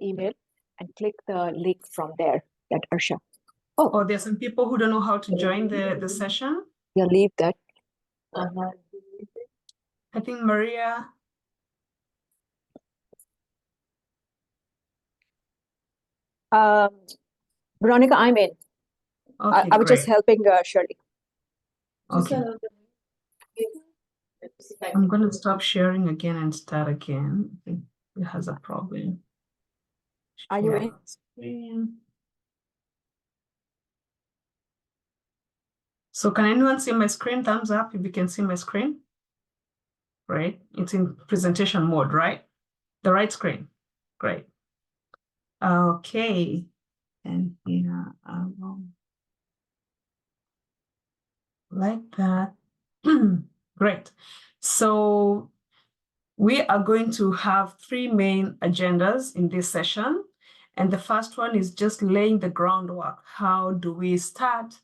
email and click the link from there, that Arsha. Oh, there's some people who don't know how to join the session. Yeah, leave that. I think Maria. Veronicah, I'm in. Okay, I was just helping Shirley. Okay. I'm going to stop sharing again and start again. I think it has a problem. Are you in? Screen. So can anyone see my screen? Thumbs up if you can see my screen. Right? It's in presentation mode, right? The right screen. Great. Okay. And here I will like that. Great. So we are going to have three main agendas in this session. And the first one is just laying the groundwork. How do we start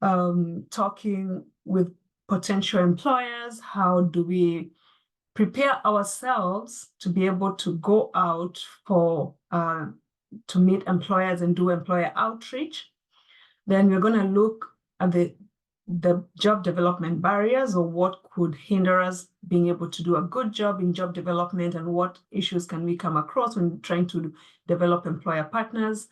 talking with potential employers? How do we prepare ourselves to be able to go out to meet employers and do employer outreach? Then we're going to look at the job development barriers, or what could hinder us being able to do a good job in job development, and what issues can we come across when trying to develop employer partners.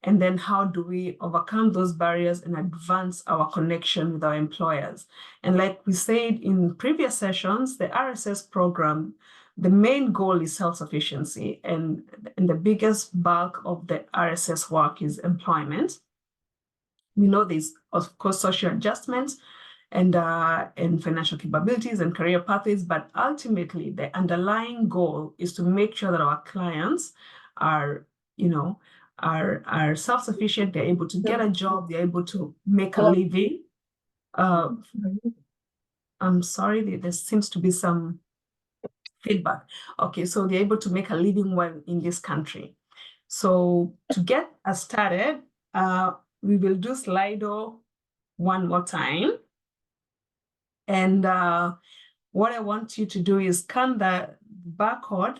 And then how do we overcome those barriers and advance our connection with our employers? And like we said in previous sessions, the RSS program, the main goal is self-sufficiency, and the biggest bulk of the RSS work is employment. We know there's, of course, social adjustments and financial capabilities and career pathways, but ultimately the underlying goal is to make sure that our clients are, are self-sufficient. They're able to get a job. They're able to make a living. I'm sorry, there seems to be some feedback. Okay, so they're able to make a living while in this country. So to get us started, we will do Slido one more time. And what I want you to do is scan the barcode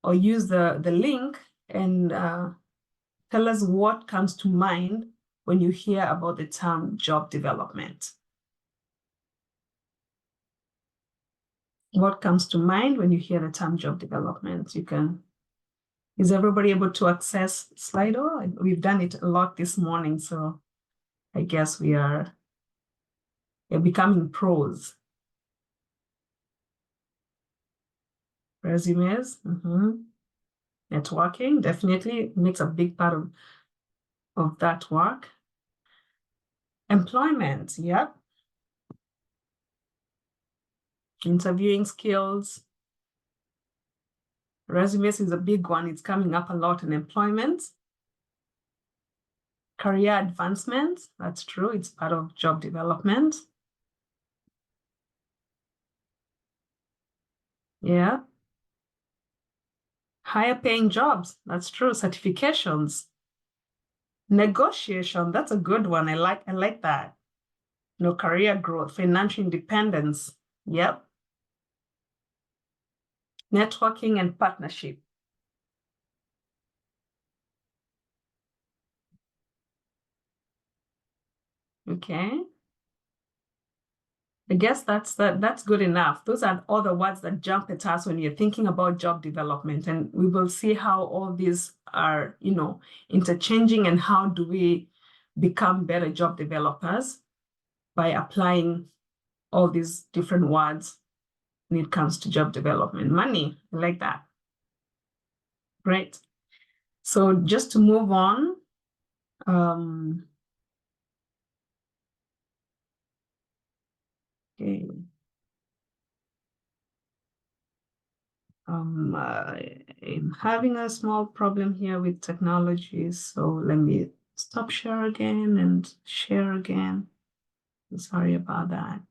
or use the link and tell us what comes to mind when you hear about the term job development. What comes to mind when you hear the term job development? Is everybody able to access Slido? We've done it a lot this morning, so I guess we're becoming pros. Resumes, networking definitely makes a big part of that work. Employment, yep. Interviewing skills. Resumes is a big one. It's coming up a lot in employment. Career advancement, that's true. It's part of job development. Yeah. Higher paying jobs, that's true. Certifications. Negotiation, that's a good one. I like that. Career growth, financial independence. Yep. Networking and partnership. Okay. I guess that's good enough. Those are all the words that jump at us when you're thinking about job development. And we will see how all these are, interchanging, and how do we become better job developers by applying all these different words when it comes to job development. Money, I like that. Great. So just to move on, okay. I'm having a small problem here with technology, so let me stop share again and share again. Sorry about that.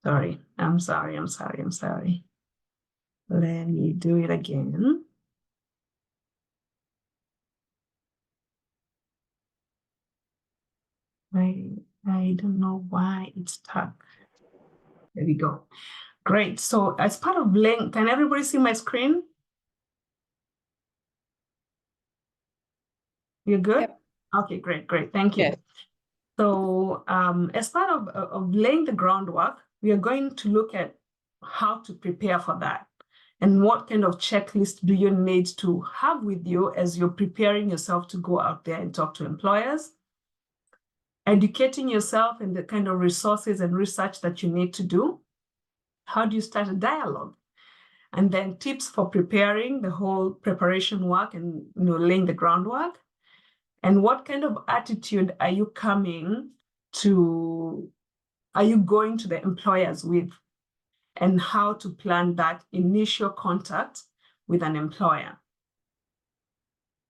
Sorry, I'm sorry. Let me do it again. I don't know why it's stuck. There we go. Great. So as part of laying, can everybody see my screen? You're good? Yep. Okay, great. Thank you. Yes. So as part of laying the groundwork, we are going to look at how to prepare for that and what kind of checklist do you need to have with you as you're preparing yourself to go out there and talk to employers, educating yourself in the kind of resources and research that you need to do. How do you start a dialogue? And then tips for preparing the whole preparation work and laying the groundwork. And what kind of attitude are you going to the employers with, and how to plan that initial contact with an employer?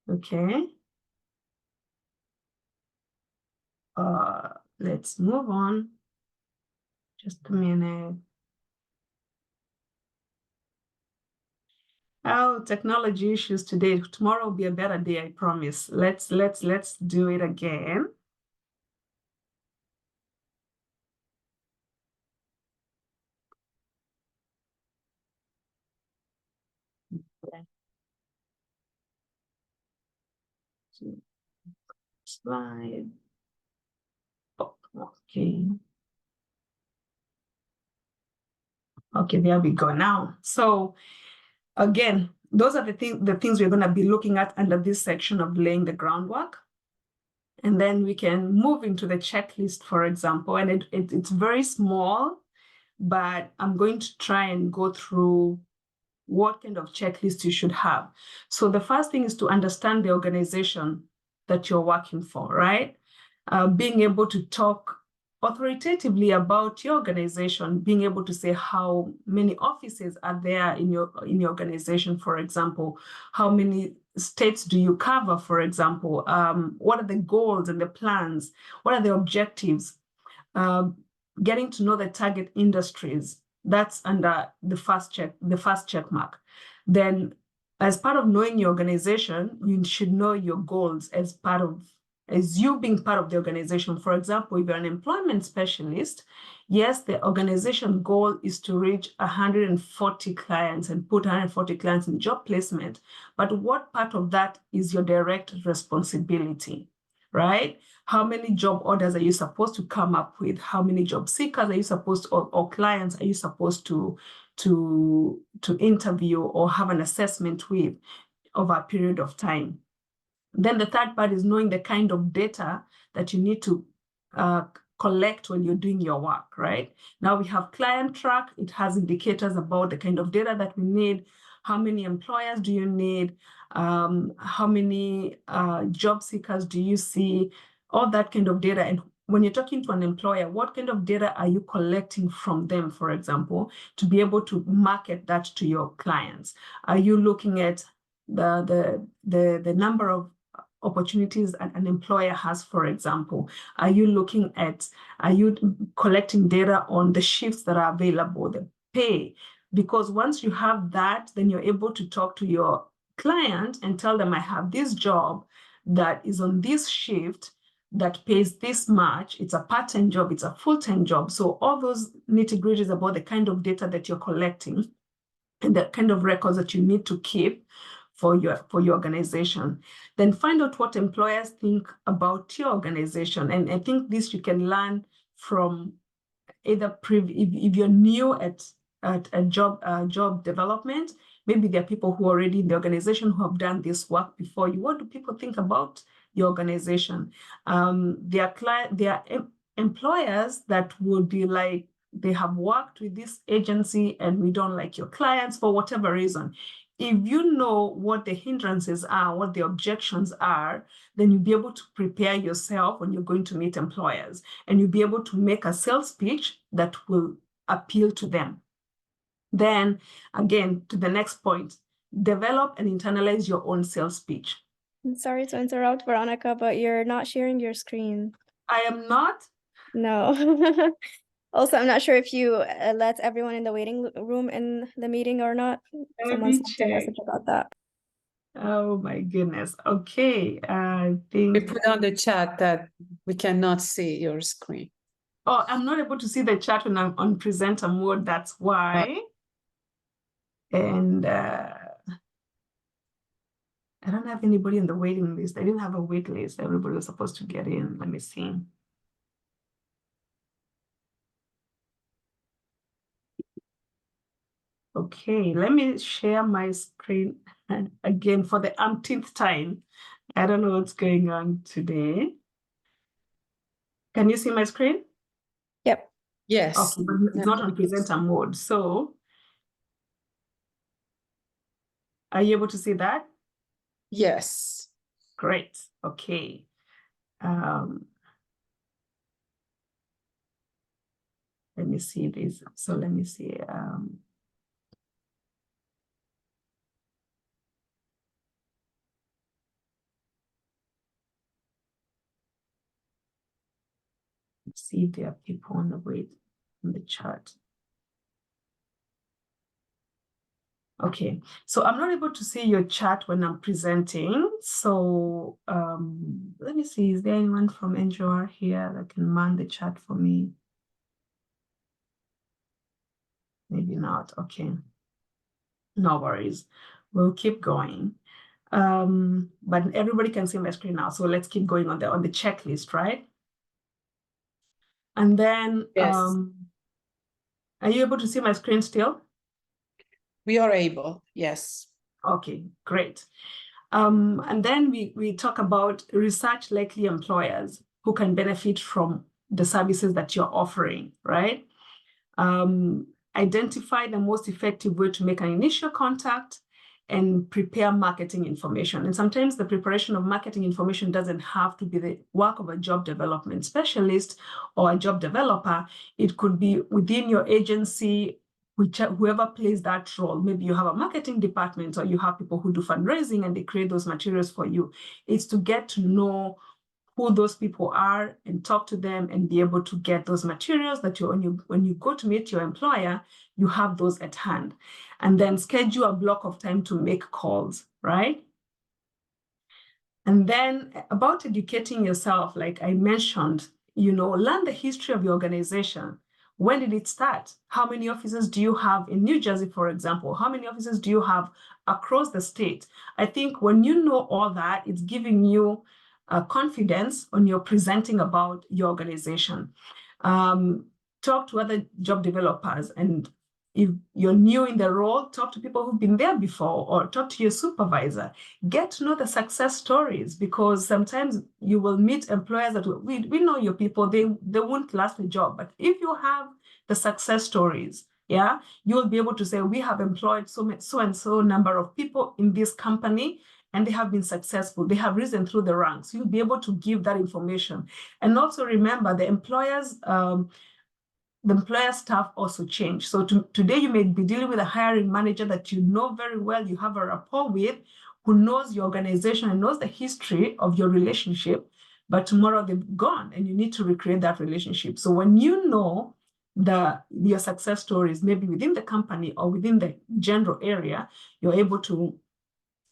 Okay. Let's move on. Just a minute. Oh, technology issues today. Tomorrow will be a better day, I promise. Let's do it again. Okay. Slide. Oh, okay. Okay, there we go now. So again, those are the things we're going to be looking at under this section of laying the groundwork. And then we can move into the checklist, for example, and it's very small, but I'm going to try and go through what kind of checklist you should have. So the first thing is to understand the organization that you're working for, right? Being able to talk authoritatively about your organization, being able to say how many offices are there in your organization, for example, how many states do you cover, for example, what are the goals and the plans, what are the objectives, getting to know the target industries. That's under the first check mark. Then as part of knowing your organization, you should know your goals as you being part of the organization. For example, if you're an employment specialist, yes, the organization goal is to reach 140 clients and put 140 clients in job placement. But what part of that is your direct responsibility, right? How many job orders are you supposed to come up with? How many job seekers are you supposed to, or clients are you supposed to interview or have an assessment with over a period of time? Then the third part is knowing the kind of data that you need to collect when you're doing your work, right? Now we have client track. It has indicators about the kind of data that we need. How many employers do you need? How many job seekers do you see? All that kind of data. And when you're talking to an employer, what kind of data are you collecting from them, for example, to be able to market that to your clients? Are you looking at the number of opportunities an employer has, for example? Are you collecting data on the shifts that are available, the pay? Because once you have that, then you're able to talk to your client and tell them, I have this job that is on this shift that pays this much. It's a part-time job, it's a full-time job. So all those nitty-gritties about the kind of data that you're collecting and the kind of records that you need to keep for your organization. Then find out what employers think about your organization. And I think this you can learn from either if you're new at job development, maybe there are people who are already in the organization who have done this work before you. What do people think about your organization? There are employers that would be like, they have worked with this agency and we don't like your clients for whatever reason. If you know what the hindrances are, what the objections are, then you'll be able to prepare yourself when you're going to meet employers, and you'll be able to make a sales pitch that will appeal to them. Then again, to the next point, develop and internalize your own sales pitch. I'm sorry to interrupt, Veronica, but you're not sharing your screen. I am not? No. Also, I'm not sure if you let everyone in the waiting room in the meeting or not. Someone sent a message about that. Oh my goodness. Okay, I We think. put on the chat that we cannot see your screen. Oh, I'm not able to see the chat when I'm on presenter mode. That's why. And I don't have anybody in the waiting list. I didn't have a wait list. Everybody was supposed to get in. Let me see. Okay, let me share my screen again for the umpteenth time. I don't know what's going on today. Can you see my screen? Yep. Yes. Okay, but it's not on presenter mode. So, are you able to see that? Yes. Great. Okay. Let me see this. So let me see. See if there are people on the wait in the chat. Okay, so I'm not able to see your chat when I'm presenting. So let me see, is there anyone from NJOR here that can man the chat for me? Maybe not, okay. No worries, we'll keep going. But everybody can see my screen now, so let's keep going on the checklist, right? And then, Yes. Are you able to see my screen still? We are able, yes. Okay, great. And then we talk about research likely employers who can benefit from the services that you're offering, right? Identify the most effective way to make an initial contact and prepare marketing information. And sometimes the preparation of marketing information doesn't have to be the work of a job development specialist or a job developer. It could be within your agency, whoever plays that role. Maybe you have a marketing department or you have people who do fundraising and they create those materials for you. It's to get to know who those people are and talk to them and be able to get those materials that when you go to meet your employer, you have those at hand. And then schedule a block of time to make calls, right? And then about educating yourself, like I mentioned, learn the history of your organization. When did it start? How many offices do you have in New Jersey, for example? How many offices do you have across the state? I think when you know all that, it's giving you confidence when you're presenting about your organization. Talk to other job developers, and if you're new in the role, talk to people who've been there before, or talk to your supervisor. Get to know the success stories, because sometimes you will meet employers that we know your people, they won't last a job. But if you have the success stories, yeah, you'll be able to say, we have employed so and so number of people in this company, and they have been successful. They have risen through the ranks. You'll be able to give that information. And also remember, the employer staff also change. So today you may be dealing with a hiring manager that you know very well, you have a rapport with, who knows your organization and knows the history of your relationship, but tomorrow they've gone and you need to recreate that relationship. So when you know your success stories, maybe within the company or within the general area, you're able to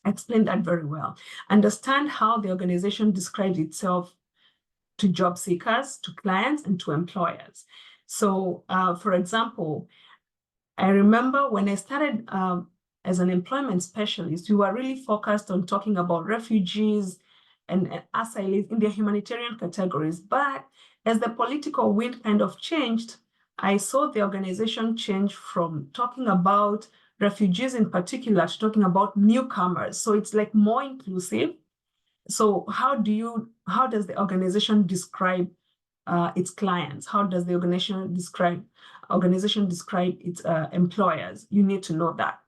explain that very well. Understand how the organization describes itself to job seekers, to clients, and to employers. So, for example, I remember when I started as an employment specialist, we were really focused on talking about refugees and asylees in their humanitarian categories. But as the political wind kind of changed, I saw the organization change from talking about refugees in particular to talking about newcomers. So it's like more inclusive. So how does the organization describe its clients? How does the organization describe its employers? You need to know that.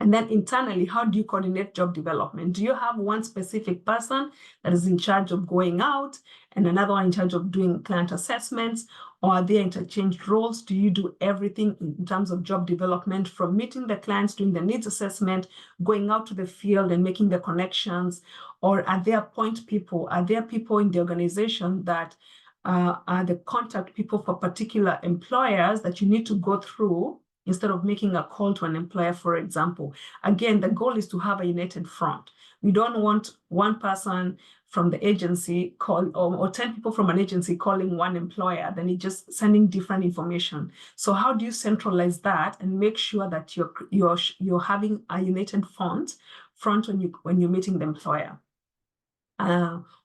And then internally, how do you coordinate job development? Do you have one specific person that is in charge of going out and another one in charge of doing client assessments? Or are they interchanged roles? Do you do everything in terms of job development, from meeting the clients, doing the needs assessment, going out to the field and making the connections? Or are there point people? Are there people in the organization that are the contact people for particular employers that you need to go through instead of making a call to an employer, for example. Again, the goal is to have a united front. We don't want one person from the agency or 10 people from an agency calling one employer, then it's just sending different information. So how do you centralize that and make sure that you're having a united front when you're meeting the employer?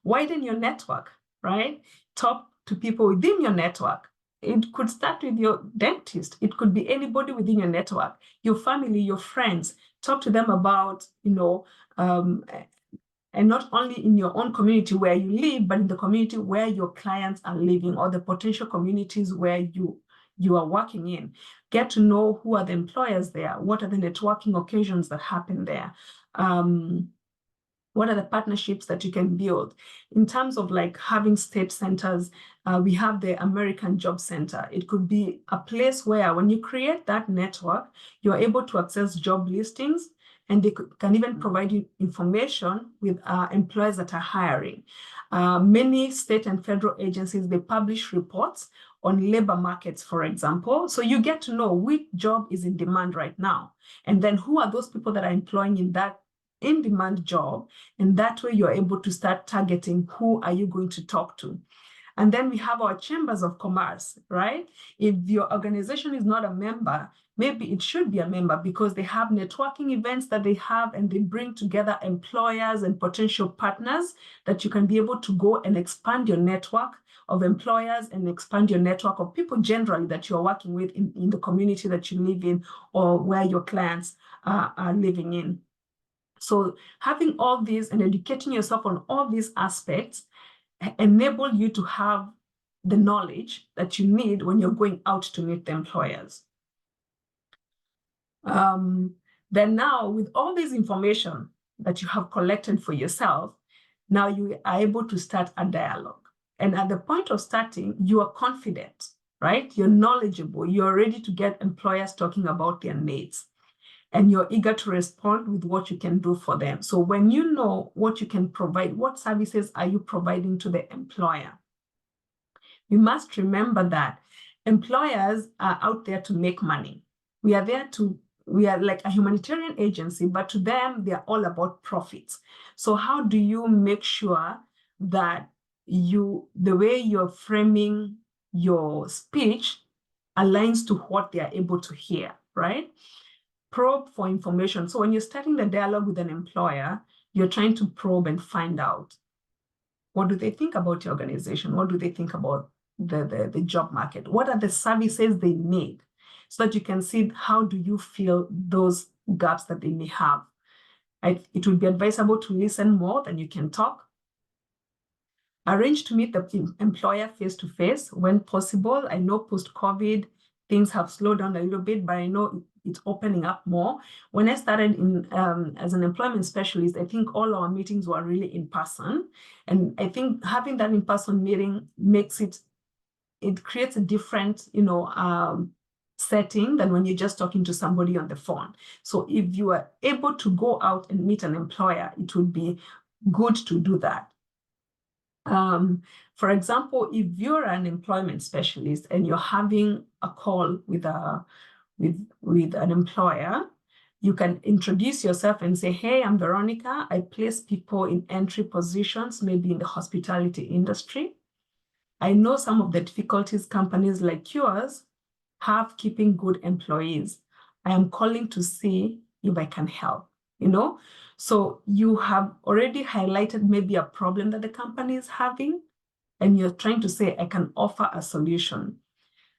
Widen your network, right? Talk to people within your network. It could start with your dentist. It could be anybody within your network, your family, your friends. Talk to them about, and not only in your own community where you live, but in the community where your clients are living, or the potential communities where you are working in. Get to know who are the employers there. What are the networking occasions that happen there? What are the partnerships that you can build? In terms of like having state centers, we have the American Job Center. It could be a place where when you create that network, you're able to access job listings, and they can even provide you information with employers that are hiring. Many state and federal agencies, they publish reports on labor markets, for example. So you get to know which job is in demand right now. And then who are those people that are employing in that in-demand job, and that way you're able to start targeting who are you going to talk to. And then we have our chambers of commerce, right? If your organization is not a member, maybe it should be a member, because they have networking events that they have, and they bring together employers and potential partners that you can be able to go and expand your network of employers and expand your network of people generally that you're working with in the community that you live in, or where your clients are living in. So having all these and educating yourself on all these aspects enable you to have the knowledge that you need when you're going out to meet the employers. Then now, with all this information that you have collected for yourself, now you are able to start a dialogue. And at the point of starting, you are confident, right? You're knowledgeable. You're ready to get employers talking about their needs. And you're eager to respond with what you can do for them. So when you know what you can provide, what services are you providing to the employer? You must remember that employers are out there to make money. We are like a humanitarian agency, but to them, they are all about profits. So how do you make sure that the way you're framing your speech aligns to what they are able to hear, right? Probe for information. So when you're starting the dialogue with an employer, you're trying to probe and find out, what do they think about your organization? What do they think about the job market? What are the services they need? So that you can see how do you fill those gaps that they may have. It would be advisable to listen more than you can talk. Arrange to meet the employer face-to-face when possible. I know post-COVID, things have slowed down a little bit, but I know it's opening up more. When I started as an employment specialist, I think all our meetings were really in person. And I think having that in-person meeting makes it creates a different, setting than when you're just talking to somebody on the phone. So if you are able to go out and meet an employer, it would be good to do that. For example, if you're an employment specialist and you're having a call with an employer, you can introduce yourself and say, hey, I'm Veronicah. I place people in entry positions, maybe in the hospitality industry. I know some of the difficulties companies like yours have keeping good employees. I am calling to see if I can help, So you have already highlighted maybe a problem that the company is having, and you're trying to say, I can offer a solution.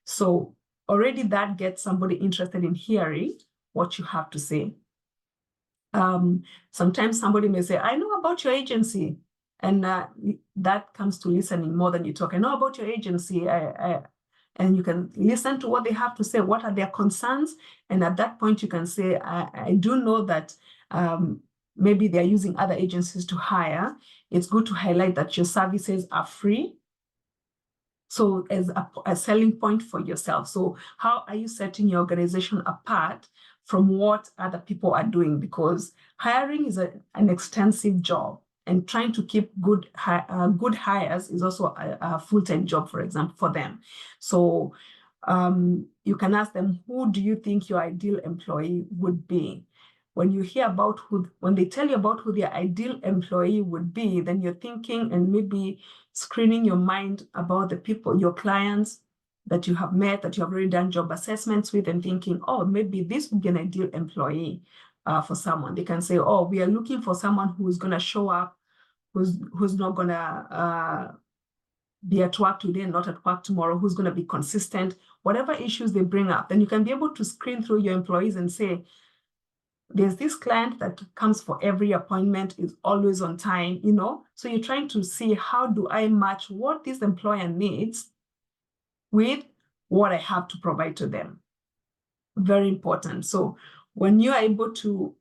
So already that gets somebody interested in hearing what you have to say. Sometimes somebody may say, I know about your agency. And that comes to listening more than you talk. I know about your agency. And you can listen to what they have to say. What are their concerns? And at that point, you can say, I do know that maybe they're using other agencies to hire. It's good to highlight that your services are free. So as a selling point for yourself. So how are you setting your organization apart from what other people are doing? Because hiring is an extensive job, and trying to keep good hires is also a full-time job, for example, for them. So You can ask them, who do you think your ideal employee would be? When you hear about when they tell you about who their ideal employee would be, then you're thinking and maybe screening your mind about the people, your clients that you have met, that you have already done job assessments with, and thinking, oh, maybe this would be an ideal employee for someone. They can say, oh, we are looking for someone who's going to show up, who's not going to be at work today and not at work tomorrow, who's going to be consistent, whatever issues they bring up. Then you can be able to screen through your employees and say, there's this client that comes for every appointment, is always on time, you know? So you're trying to see, how do I match what this employer needs with what I have to provide to them? Very important. So when you're able to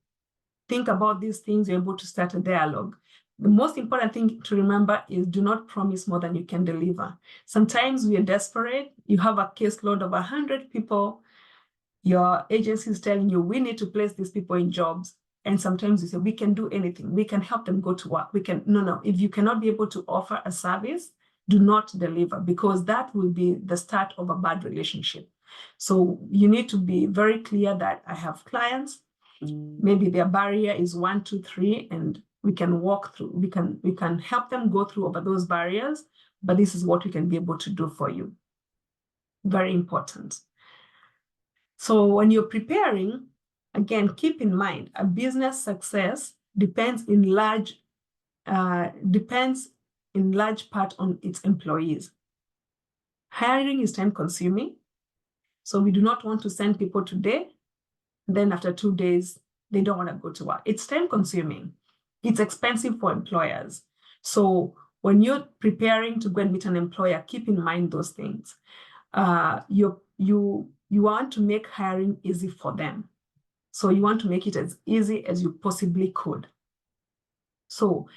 think about these things, you're able to start a dialogue. The most important thing to remember is, do not promise more than you can deliver. Sometimes we are desperate. You have a caseload of 100 people. Your agency is telling you, we need to place these people in jobs. And sometimes you say, we can do anything. We can help them go to work. No. If you cannot be able to offer a service, do not deliver, because that will be the start of a bad relationship. So you need to be very clear that I have clients. Maybe their barrier is 1, 2, 3, and we can walk through. We can help them go through over those barriers, but this is what we can be able to do for you. Very important. So when you're preparing, again, keep in mind, a business success depends in large part on its employees. Hiring is time consuming. So we do not want to send people today, then after 2 days, they don't want to go to work. It's time consuming. It's expensive for employers. So when you're preparing to go and meet an employer, keep in mind those things. You want to make hiring easy for them. So you want to make it as easy as you possibly could. So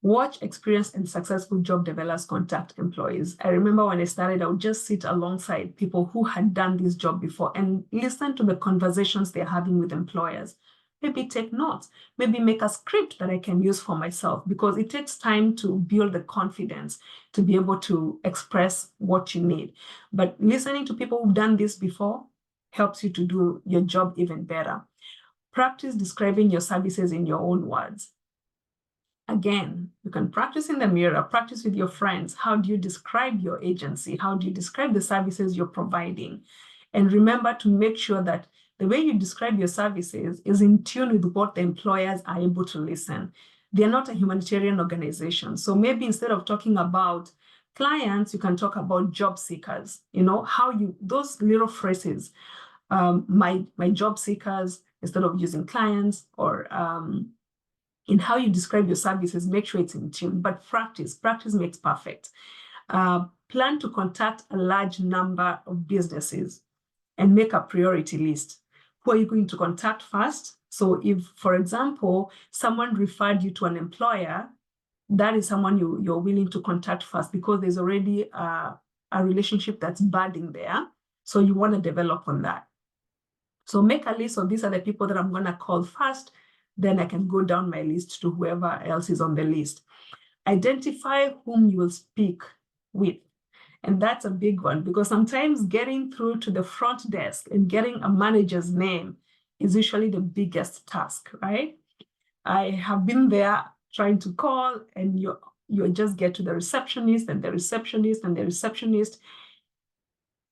watch experienced and successful job developers contact employees. I remember when I started, I would just sit alongside people who had done this job before and listen to the conversations they're having with employers. Maybe take notes, maybe make a script that I can use for myself, because it takes time to build the confidence to be able to express what you need. But listening to people who've done this before helps you to do your job even better. Practice describing your services in your own words. Again, you can practice in the mirror, practice with your friends. How do you describe your agency? How do you describe the services you're providing? And remember to make sure that the way you describe your services is in tune with what the employers are able to listen. They're not a humanitarian organization. So maybe instead of talking about clients, you can talk about job seekers. You know, those little phrases, my job seekers, instead of using clients, or in how you describe your services, make sure it's in tune. But practice makes perfect. Plan to contact a large number of businesses and make a priority list. Who are you going to contact first? So if, for example, someone referred you to an employer, that is someone you're willing to contact first, because there's already a relationship that's budding there. So you want to develop on that. So make a list of, these are the people that I'm going to call first. Then I can go down my list to whoever else is on the list. Identify whom you will speak with. And that's a big one, because sometimes getting through to the front desk and getting a manager's name is usually the biggest task, right? I have been there trying to call, and you just get to the receptionist and the receptionist and the receptionist,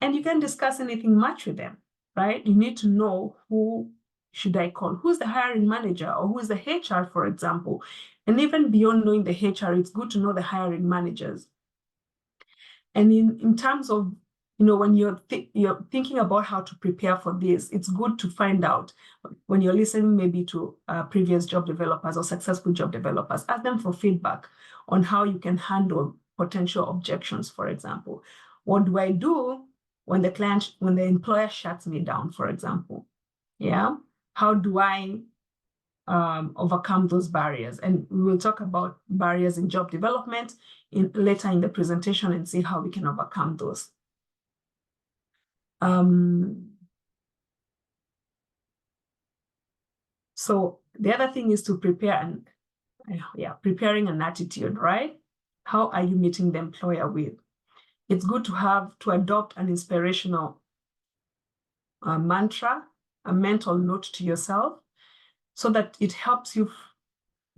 and you can't discuss anything much with them, right? You need to know, who should I call? Who's the hiring manager, or who is the HR, for example? And even beyond knowing the HR, it's good to know the hiring managers. And in terms of, you know, when you're thinking about how to prepare for this, it's good to find out, when you're listening maybe to previous job developers or successful job developers, ask them for feedback on how you can handle potential objections, for example. What do I do when the employer shuts me down, for example? Yeah. How do I overcome those barriers? And we will talk about barriers in job development later in the presentation, and see how we can overcome those. So the other thing is to prepare, preparing an attitude, right? How are you meeting the employer with? It's good to adopt an inspirational mantra, a mental note to yourself, so that it helps you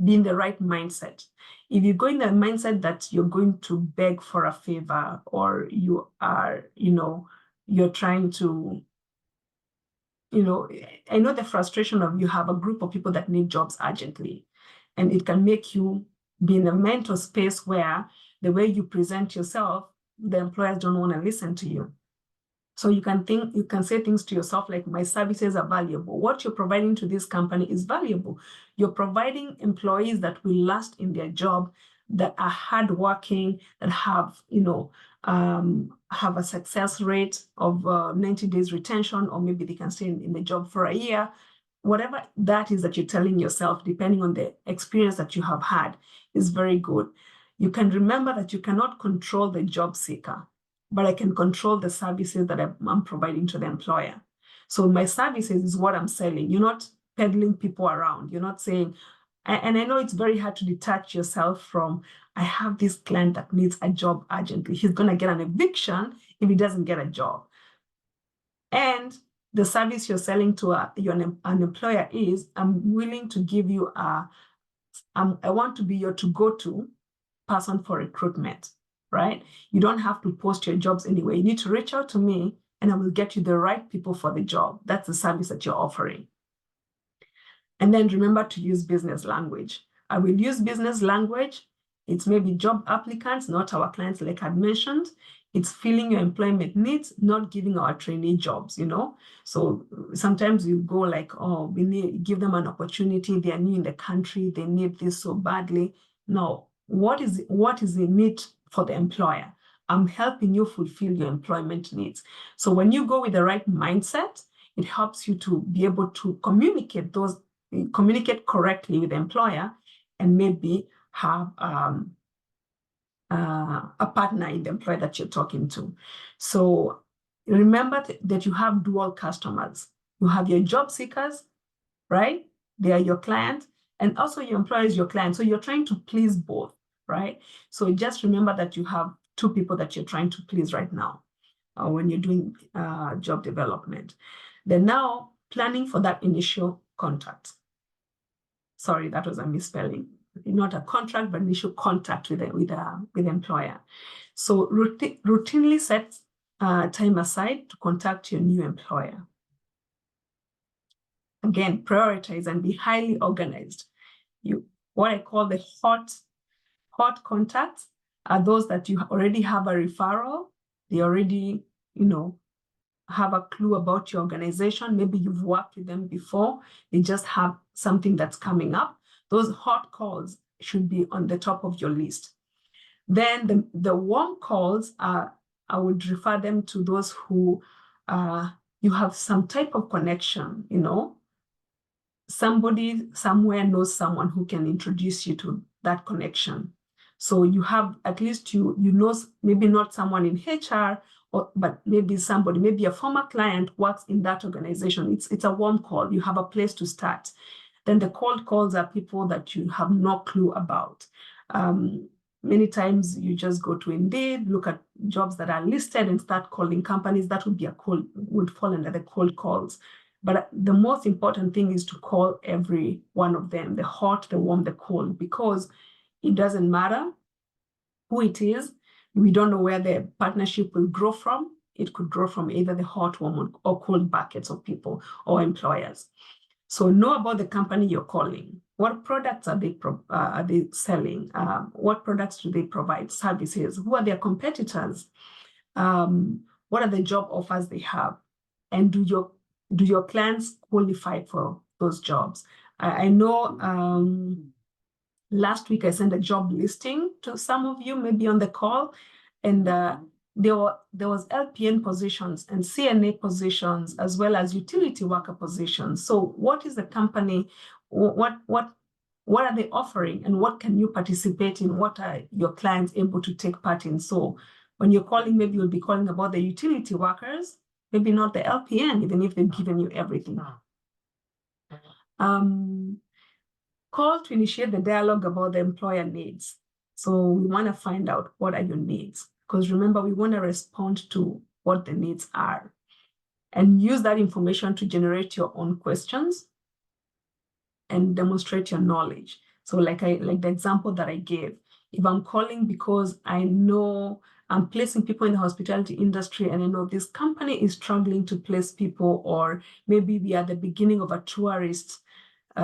be in the right mindset. If you go in the mindset that you're going to beg for a favor, or you are, you're trying to, I know the frustration of you have a group of people that need jobs urgently, and it can make you be in a mental space where the way you present yourself, the employers don't want to listen to you. So you can say things to yourself like, my services are valuable. What you're providing to this company is valuable. You're providing employees that will last in their job, that are hardworking, that have, have a success rate of 90 days retention, or maybe they can stay in the job for a year. Whatever that is that you're telling yourself, depending on the experience that you have had, is very good. You can remember that you cannot control the job seeker, but I can control the services that I'm providing to the employer. So my services is what I'm selling. You're not peddling people around. You're not saying, and I know it's very hard to detach yourself from, I have this client that needs a job urgently. He's going to get an eviction if he doesn't get a job. And the service you're selling to an employer is, I'm willing to give you I want to be your to-go-to person for recruitment, right? You don't have to post your jobs anyway. You need to reach out to me and I will get you the right people for the job. That's the service that you're offering. And then remember to use business language. I will use business language. It's maybe job applicants, not our clients, like I mentioned. It's filling your employment needs, not giving our trainee jobs, So sometimes you go like, oh, we give them an opportunity. They are new in the country. They need this so badly. No, what is the need for the employer? I'm helping you fulfill your employment needs. So when you go with the right mindset, it helps you to be able to communicate correctly with the employer, and maybe have a partner in the employer that you're talking to. So remember that you have dual customers. You have your job seekers, right? They are your client, and also your employer is your client. So you're trying to please both, right? So just remember that you have two people that you're trying to please right now when you're doing job development. Then now planning for that initial contact. Sorry, that was a misspelling. Not a contract, but initial contact with the employer. So routinely set time aside to contact your new employer. Again, prioritize and be highly organized. What I call the hot contacts are those that you already have a referral. They already, have a clue about your organization. Maybe you've worked with them before. They just have something that's coming up. Those hot calls should be on the top of your list. Then the warm calls I would refer them to those who you have some type of connection, Somebody somewhere knows someone who can introduce you to that connection. So you have, at least you know, maybe not someone in HR, but maybe somebody, maybe a former client works in that organization. It's a warm call. You have a place to start. Then the cold calls are people that you have no clue about. Many times you just go to Indeed, look at jobs that are listed and start calling companies. That would fall under the cold calls. But the most important thing is to call every one of them, the hot, the warm, the cold, because it doesn't matter who it is. We don't know where the partnership will grow from. It could grow from either the hot, warm, or cold buckets of people or employers. So know about the company you're calling. What products are they selling? What products do they provide? Services? Who are their competitors? What are the job offers they have? And do your clients qualify for those jobs? I know last week I sent a job listing to some of you, maybe on the call, and there was LPN positions and CNA positions, as well as utility worker positions. So what is the company? What are they offering, and what can you participate in? What are your clients able to take part in? So when you're calling, maybe you'll be calling about the utility workers, maybe not the LPN, even if they've given you everything. Call to initiate the dialogue about the employer needs. So we want to find out, what are your needs? Because remember, we want to respond to what the needs are. and use that information to generate your own questions and demonstrate your knowledge. So like the example that I gave, if I'm calling because I know I'm placing people in the hospitality industry and I know this company is struggling to place people, or maybe we are at the beginning of a tourist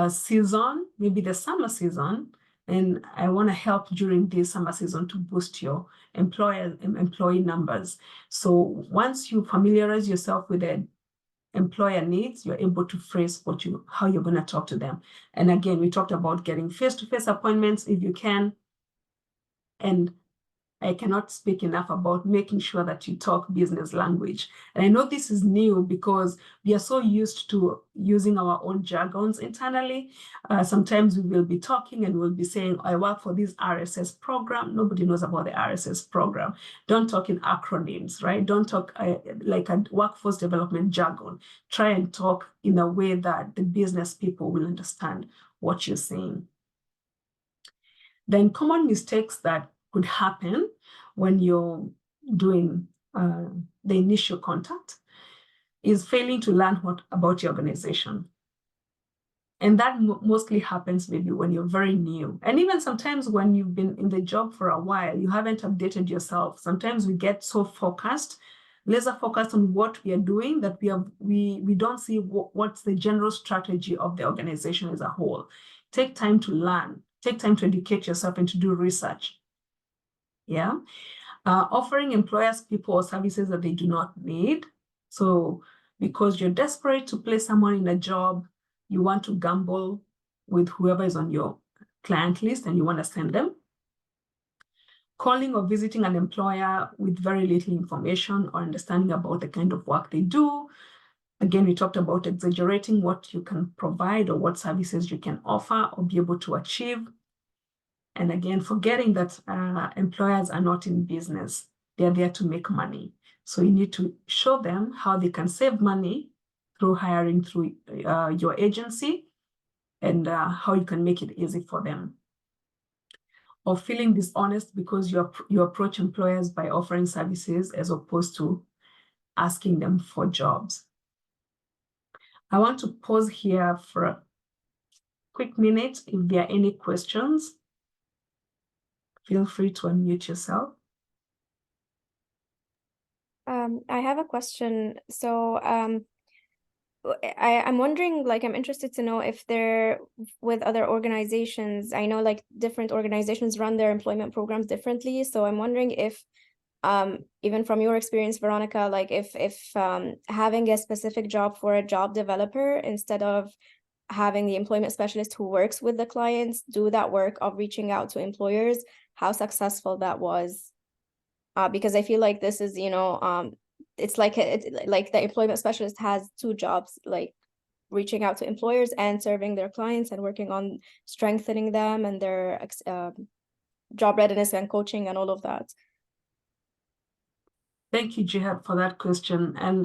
season, maybe the summer season, and I want to help during this summer season to boost your employee numbers. So once you familiarize yourself with the employer needs, you're able to phrase how you're going to talk to them. And again, we talked about getting face-to-face appointments if you can. And I cannot speak enough about making sure that you talk business language. And I know this is new because we are so used to using our own jargons internally. Sometimes we will be talking and we'll be saying, I work for this RSS program. Nobody knows about the RSS program. Don't talk in acronyms, right? Don't talk like a workforce development jargon. Try and talk in a way that the business people will understand what you're saying. Then common mistakes that could happen when you're doing the initial contact is failing to learn about your organization. And that mostly happens maybe when you're very new. And even sometimes when you've been in the job for a while, you haven't updated yourself. Sometimes we get so focused, laser focused on what we are doing, that we don't see what's the general strategy of the organization as a whole. Take time to learn. Take time to educate yourself and to do research. Yeah. Offering employers people or services that they do not need. So because you're desperate to place someone in a job, you want to gamble with whoever is on your client list and you want to send them. Calling or visiting an employer with very little information or understanding about the kind of work they do. Again, we talked about exaggerating what you can provide or what services you can offer or be able to achieve. And again, forgetting that employers are not in business. They're there to make money. So you need to show them how they can save money through hiring through your agency and how you can make it easy for them. Or feeling dishonest because you approach employers by offering services as opposed to asking them for jobs. I want to pause here for a quick minute. If there are any questions, feel free to unmute yourself. I have a question. So I'm wondering, like, I'm interested to know if they're with other organizations. I know like different organizations run their employment programs differently. So I'm wondering if even from your experience, Veronica, like if having a specific job for a job developer instead of having the employment specialist who works with the clients do that work of reaching out to employers, how successful that was. Because I feel like this is, it's like the employment specialist has two jobs, like reaching out to employers and serving their clients and working on strengthening them and their job readiness and coaching and all of that. Thank you, Jihad, for that question. And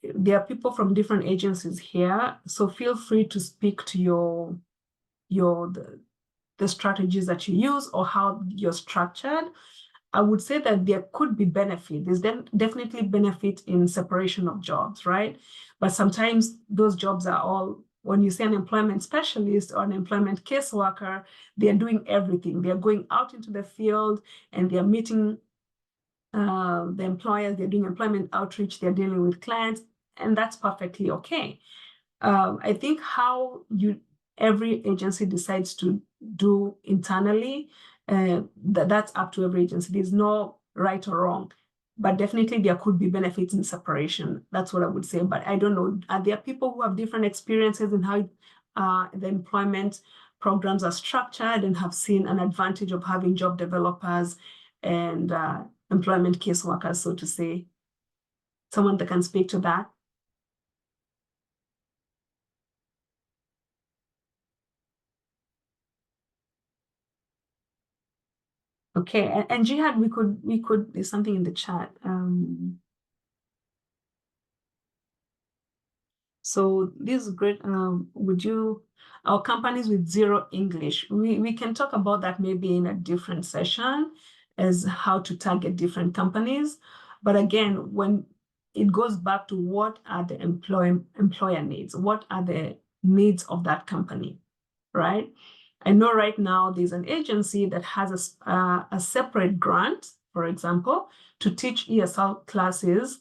there are people from different agencies here, so feel free to speak to the strategies that you use or how you're structured. I would say that there could be benefit. There's definitely benefit in separation of jobs, right? But sometimes those jobs are all, when you say an employment specialist or an employment caseworker, they're doing everything. They're going out into the field and they're meeting the employers, they're doing employment outreach, they're dealing with clients, and that's perfectly okay. I think how every agency decides to do internally, that's up to every agency. There's no right or wrong, but definitely there could be benefits in separation. That's what I would say, but I don't know. Are there people who have different experiences in how the employment programs are structured and have seen an advantage of having job developers and employment caseworkers, so to say? Someone that can speak to that? Okay, and Jihad, we could, there's something in the chat. So this is great. Our companies with zero English, we can talk about that maybe in a different session as how to target different companies. But again, when it goes back to what are the employer needs? What are the needs of that company, right? I know right now there's an agency that has a separate grant, for example, to teach ESL classes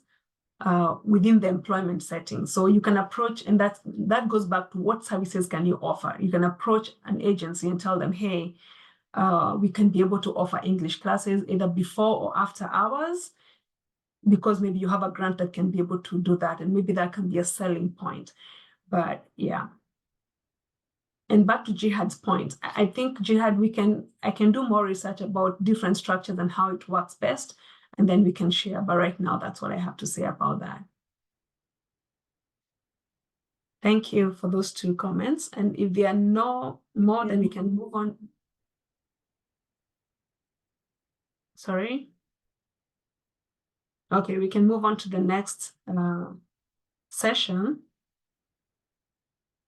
within the employment setting. So you can approach, and that goes back to what services can you offer? You can approach an agency and tell them, hey, we can be able to offer English classes either before or after hours, because maybe you have a grant that can be able to do that, and maybe that can be a selling point. But yeah. And back to Jihad's point, I think Jihad, I can do more research about different structures and how it works best, and then we can share. But right now, that's what I have to say about that. Thank you for those 2 comments. And if there are no more, then we can move on. Sorry. Okay, we can move on to the next session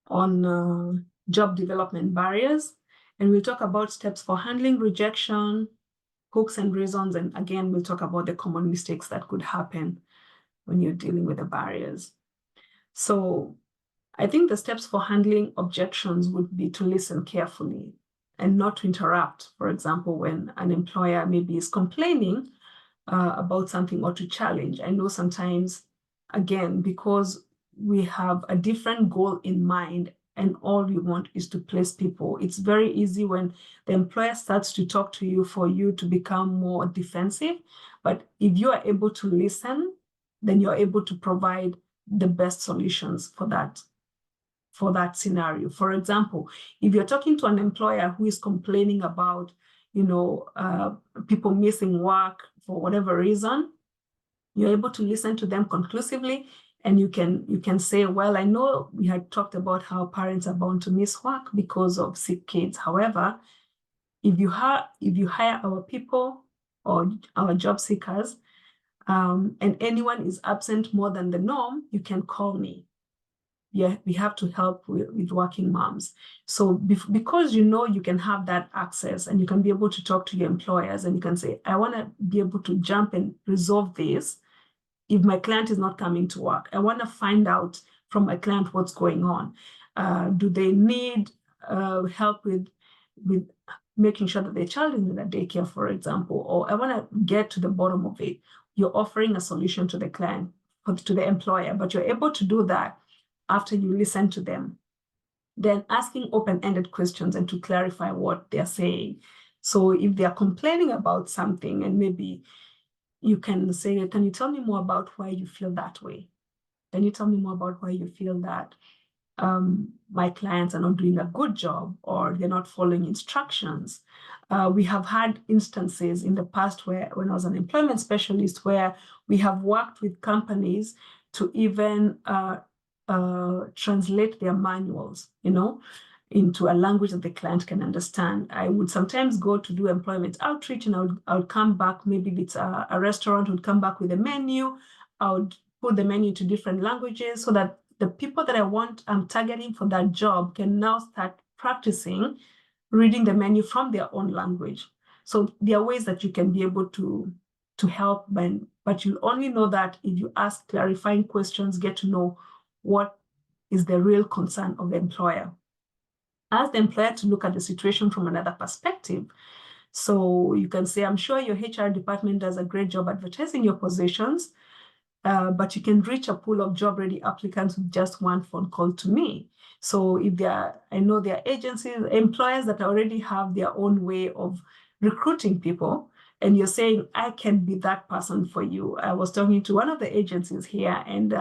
on job development barriers. And we'll talk about steps for handling rejection, hooks and reasons. And again, we'll talk about the common mistakes that could happen when you're dealing with the barriers. So I think the steps for handling objections would be to listen carefully and not to interrupt. For example, when an employer maybe is complaining about something, or to challenge. I know sometimes, again, because we have a different goal in mind and all we want is to place people, it's very easy when the employer starts to talk to you for you to become more defensive. But if you are able to listen, then you're able to provide the best solutions for that scenario. For example, if you're talking to an employer who is complaining about, people missing work for whatever reason, you're able to listen to them conclusively, and you can say, well, I know we had talked about how parents are bound to miss work because of sick kids. However, if you hire our people or our job seekers, and anyone is absent more than the norm, you can call me. Yeah, we have to help with working moms. So because you can have that access, and you can be able to talk to your employers, and you can say, I want to be able to jump and resolve this if my client is not coming to work. I want to find out from my client what's going on. Do they need help with making sure that their child is in a daycare, for example, or I want to get to the bottom of it. You're offering a solution to the client, to the employer, but you're able to do that after you listen to them. Then asking open-ended questions and to clarify what they're saying. So if they're complaining about something, and maybe you can say, can you tell me more about why you feel that way? Can you tell me more about why you feel that my clients are not doing a good job, or they're not following instructions? We have had instances in the past when I was an employment specialist, where we have worked with companies to even translate their manuals, into a language that the client can understand. I would sometimes go to do employment outreach, and I would come back, maybe if it's a restaurant, would come back with a menu. I would put the menu to different languages so that the people that I'm targeting for that job can now start practicing reading the menu from their own language. So there are ways that you can be able to help them, but you'll only know that if you ask clarifying questions, get to know what is the real concern of the employer. Ask the employer to look at the situation from another perspective. So you can say, I'm sure your HR department does a great job advertising your positions, but you can reach a pool of job-ready applicants with just one phone call to me. So I know there are agencies, employers that already have their own way of recruiting people, and you're saying, I can be that person for you. I was talking to one of the agencies here, and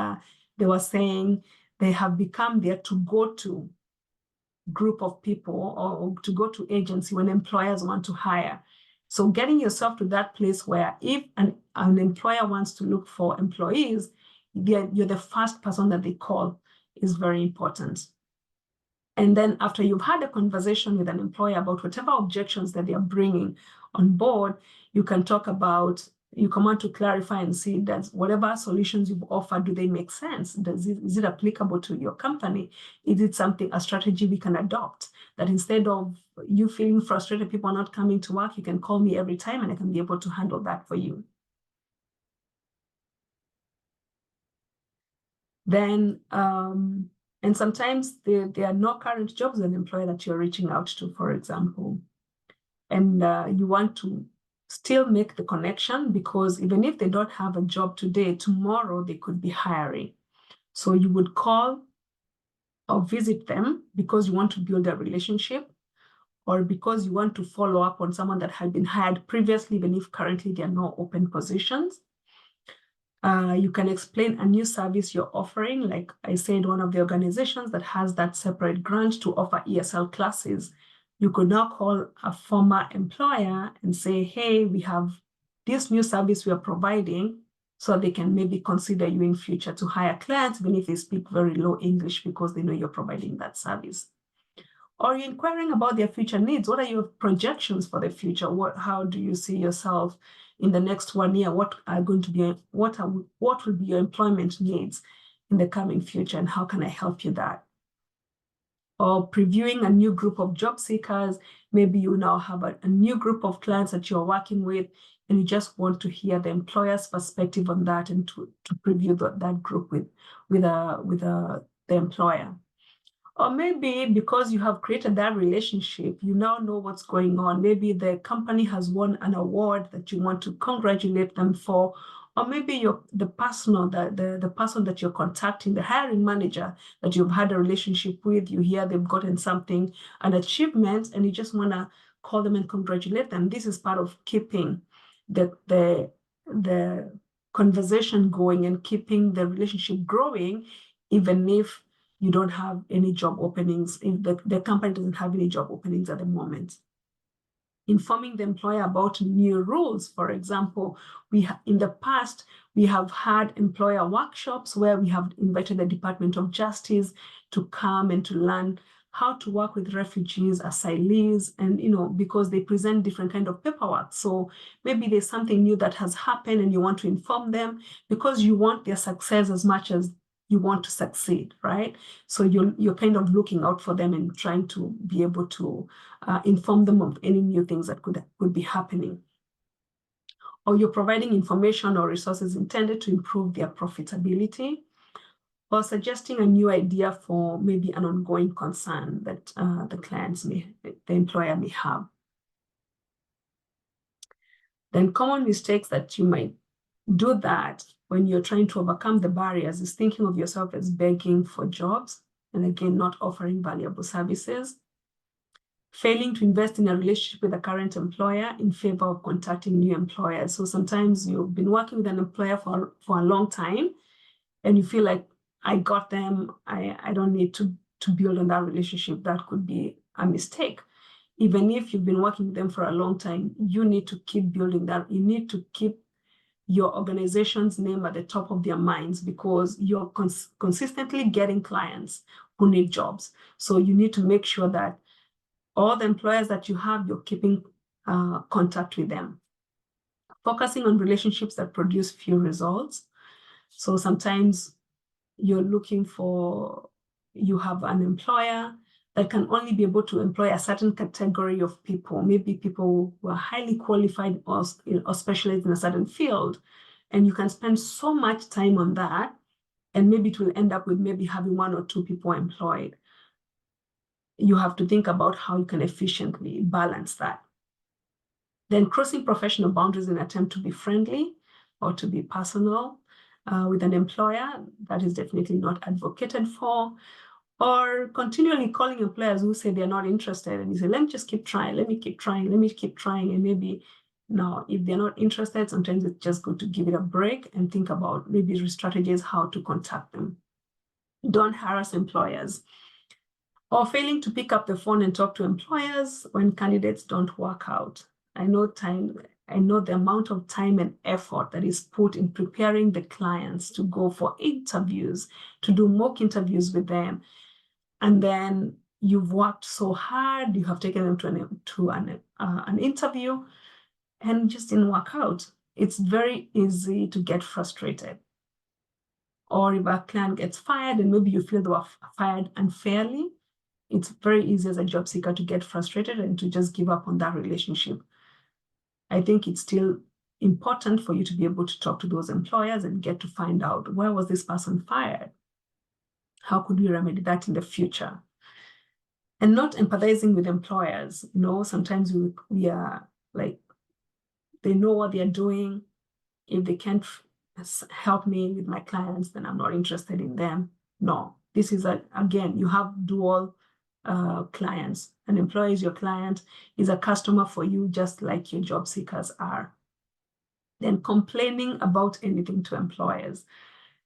they were saying they have become their to-go-to group of people, or to go to agency when employers want to hire. So getting yourself to that place where if an employer wants to look for employees, you're the first person that they call is very important. And then after you've had a conversation with an employer about whatever objections that they are bringing on board, you can talk about, you come on to clarify and see that whatever solutions you've offered, do they make sense? Is it applicable to your company? Is it a strategy we can adopt? That instead of you feeling frustrated, people are not coming to work, you can call me every time and I can be able to handle that for you. Then, and sometimes there are no current jobs with an employer that you're reaching out to, for example. And you want to still make the connection, because even if they don't have a job today, tomorrow they could be hiring. So you would call or visit them because you want to build a relationship, or because you want to follow up on someone that had been hired previously, even if currently there are no open positions. You can explain a new service you're offering. Like I said, one of the organizations that has that separate grant to offer ESL classes, you could now call a former employer and say, hey, we have this new service we are providing, so they can maybe consider you in future to hire clients, even if they speak very low English, because they know you're providing that service. Or you're inquiring about their future needs. What are your projections for the future? How do you see yourself in the next 1 year? What will be your employment needs in the coming future, and how can I help you that? Or previewing a new group of job seekers. Maybe you now have a new group of clients that you're working with, and you just want to hear the employer's perspective on that, and to preview that group with the employer. Or maybe because you have created that relationship, you now know what's going on. Maybe the company has won an award that you want to congratulate them for. Or maybe the person that you're contacting, the hiring manager that you've had a relationship with, you hear they've gotten something, an achievement, and you just want to call them and congratulate them. This is part of keeping the conversation going and keeping the relationship growing, even if you don't have any job openings, if the company doesn't have any job openings at the moment. Informing the employer about new rules. For example, in the past, we have had employer workshops where we have invited the Department of Justice to come and to learn how to work with refugees, asylees, and because they present different kind of paperwork. So maybe there's something new that has happened and you want to inform them, because you want their success as much as you want to succeed, right? So you're kind of looking out for them and trying to be able to inform them of any new things that could be happening. Or you're providing information or resources intended to improve their profitability, or suggesting a new idea for maybe an ongoing concern that the employer may have. Then common mistakes that you might do that when you're trying to overcome the barriers is thinking of yourself as begging for jobs, and again, not offering valuable services. Failing to invest in a relationship with a current employer in favor of contacting new employers. So sometimes you've been working with an employer for a long time, and you feel like, I got them, I don't need to build on that relationship. That could be a mistake. Even if you've been working with them for a long time, you need to keep building that. You need to keep your organization's name at the top of their minds, because you're consistently getting clients who need jobs. So you need to make sure that all the employers that you have, you're keeping contact with them. Focusing on relationships that produce few results. So sometimes you're looking for, you have an employer that can only be able to employ a certain category of people, maybe people who are highly qualified or specialized in a certain field. And you can spend so much time on that, and maybe it will end up with maybe having 1 or 2 people employed. You have to think about how you can efficiently balance that. Then crossing professional boundaries in an attempt to be friendly or to be personal with an employer, that is definitely not advocated for. Or continually calling employers who say they're not interested, and you say, let me just keep trying, let me keep trying, and maybe now, if they're not interested, sometimes it's just good to give it a break and think about maybe strategies how to contact them. Don't harass employers. Or failing to pick up the phone and talk to employers when candidates don't work out. I know the amount of time and effort that is put in preparing the clients to go for interviews, to do mock interviews with them. And then you've worked so hard, you have taken them to an interview, and just didn't work out. It's very easy to get frustrated. Or if a client gets fired and maybe you feel they were fired unfairly, it's very easy as a job seeker to get frustrated and to just give up on that relationship. I think it's still important for you to be able to talk to those employers and get to find out, where was this person fired? How could we remedy that in the future? And not empathizing with employers. You know, sometimes we are like, they know what they're doing. If they can't help me with my clients, then I'm not interested in them. No, this is again, you have dual clients. An employer is your client, is a customer for you, just like your job seekers are. Then complaining about anything to employers.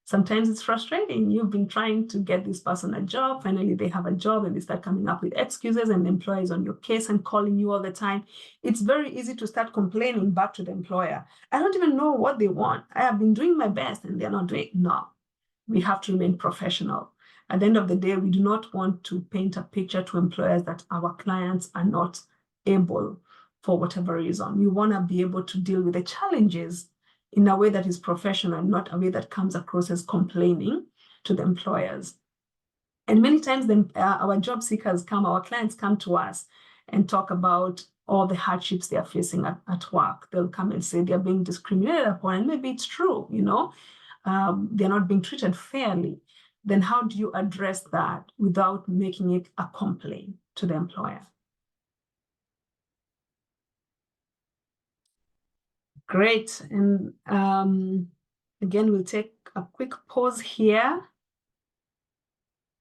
Sometimes it's frustrating. You've been trying to get this person a job. Finally, they have a job and they start coming up with excuses, and the employer is on your case and calling you all the time. It's very easy to start complaining back to the employer. I don't even know what they want. I have been doing my best and they're not doing. No, we have to remain professional. At the end of the day, we do not want to paint a picture to employers that our clients are not able for whatever reason. We want to be able to deal with the challenges in a way that is professional, not a way that comes across as complaining to the employers. And many times then our job seekers our clients come to us and talk about all the hardships they are facing at work. They'll come and say they're being discriminated upon, and maybe it's true, you know, they're not being treated fairly. Then how do you address that without making it a complaint to the employer? Great. And again, we'll take a quick pause here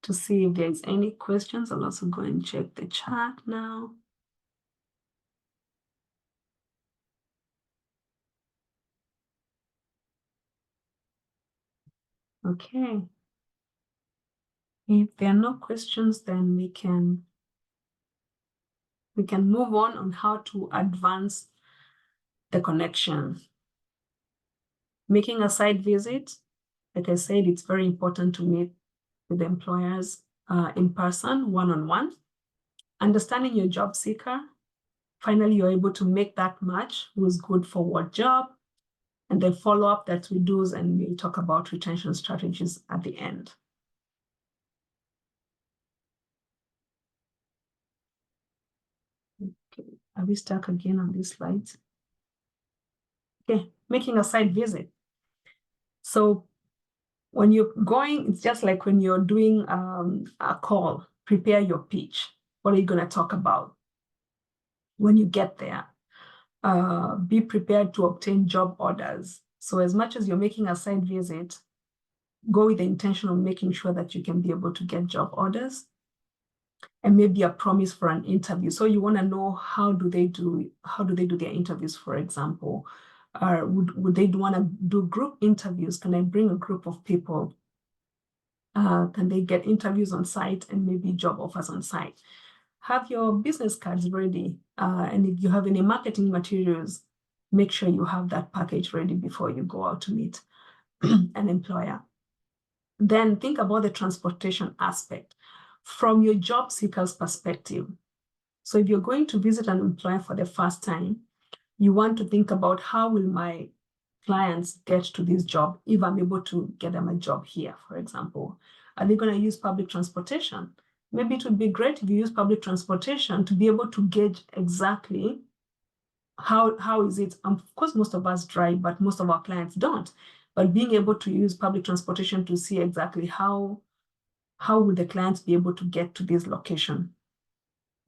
to see if there's any questions. I'll also go and check the chat now. Okay. If there are no questions, then we can move on how to advance the connection. Making a site visit, like I said, it's very important to meet with the employers in person, one-on-one. Understanding your job seeker. Finally, you're able to make that match who's good for what job, and then follow up that we do, and we'll talk about retention strategies at the end. Okay, are we stuck again on these slides? Okay, making a site visit. So when you're going, it's just like when you're doing a call, prepare your pitch. What are you going to talk about when you get there? Be prepared to obtain job orders. So as much as you're making a site visit, go with the intention of making sure that you can be able to get job orders and maybe a promise for an interview. So you want to know how do they do their interviews, for example. Would they want to do group interviews? Can I bring a group of people? Can they get interviews on site and maybe job offers on site? Have your business cards ready. And if you have any marketing materials, make sure you have that package ready before you go out to meet an employer. Then think about the transportation aspect from your job seeker's perspective. So if you're going to visit an employer for the first time, you want to think about how will my clients get to this job if I'm able to get them a job here, for example. Are they going to use public transportation? Maybe it would be great if you use public transportation to be able to gauge exactly how is it. Of course, most of us drive, but most of our clients don't. But being able to use public transportation to see exactly how would the clients be able to get to this location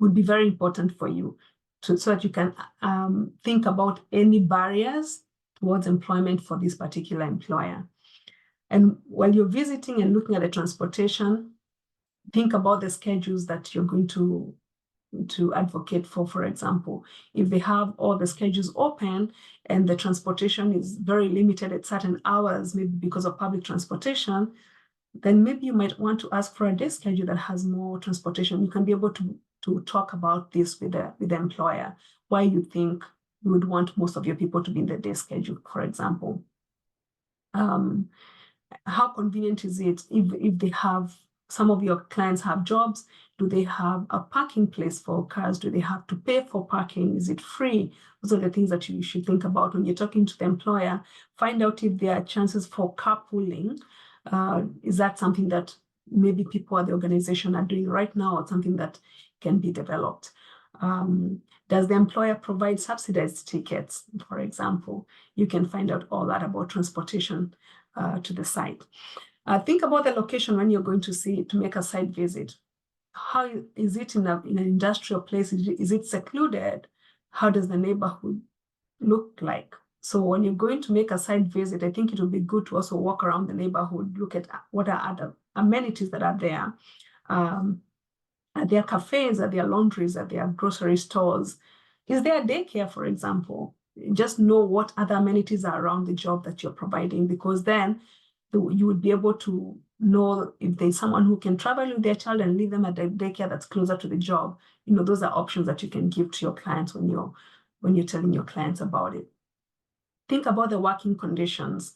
would be very important for you, so that you can think about any barriers towards employment for this particular employer. And while you're visiting and looking at the transportation, think about the schedules that you're going to advocate for example. If they have all the schedules open and the transportation is very limited at certain hours, maybe because of public transportation, then maybe you might want to ask for a day schedule that has more transportation. You can be able to talk about this with the employer, why you think you would want most of your people to be in the day schedule, for example. How convenient is it if they have, some of your clients have jobs, do they have a parking place for cars? Do they have to pay for parking? Is it free? Those are the things that you should think about when you're talking to the employer. Find out if there are chances for carpooling. Is that something that maybe people at the organization are doing right now, or something that can be developed? Does the employer provide subsidized tickets, for example? You can find out all that about transportation to the site. Think about the location when you're going to make a site visit. How is it in an industrial place? Is it secluded? How does the neighborhood look like? So when you're going to make a site visit, I think it would be good to also walk around the neighborhood, look at what are other amenities that are there. Are there cafes? Are there laundries? Are there grocery stores? Is there a daycare, for example? Just know what other amenities are around the job that you're providing, because then you would be able to know if there's someone who can travel with their child and leave them at the daycare that's closer to the job. You know, those are options that you can give to your clients when you're telling your clients about it. Think about the working conditions.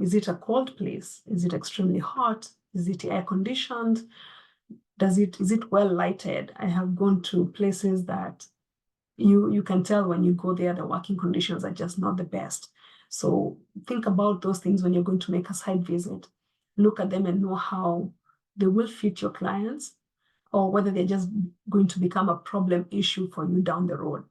Is it a cold place? Is it extremely hot? Is it air conditioned? Is it well lighted? I have gone to places that you can tell when you go there, the working conditions are just not the best. So think about those things when you're going to make a site visit. Look at them and know how they will fit your clients, or whether they're just going to become a problem issue for you down the road.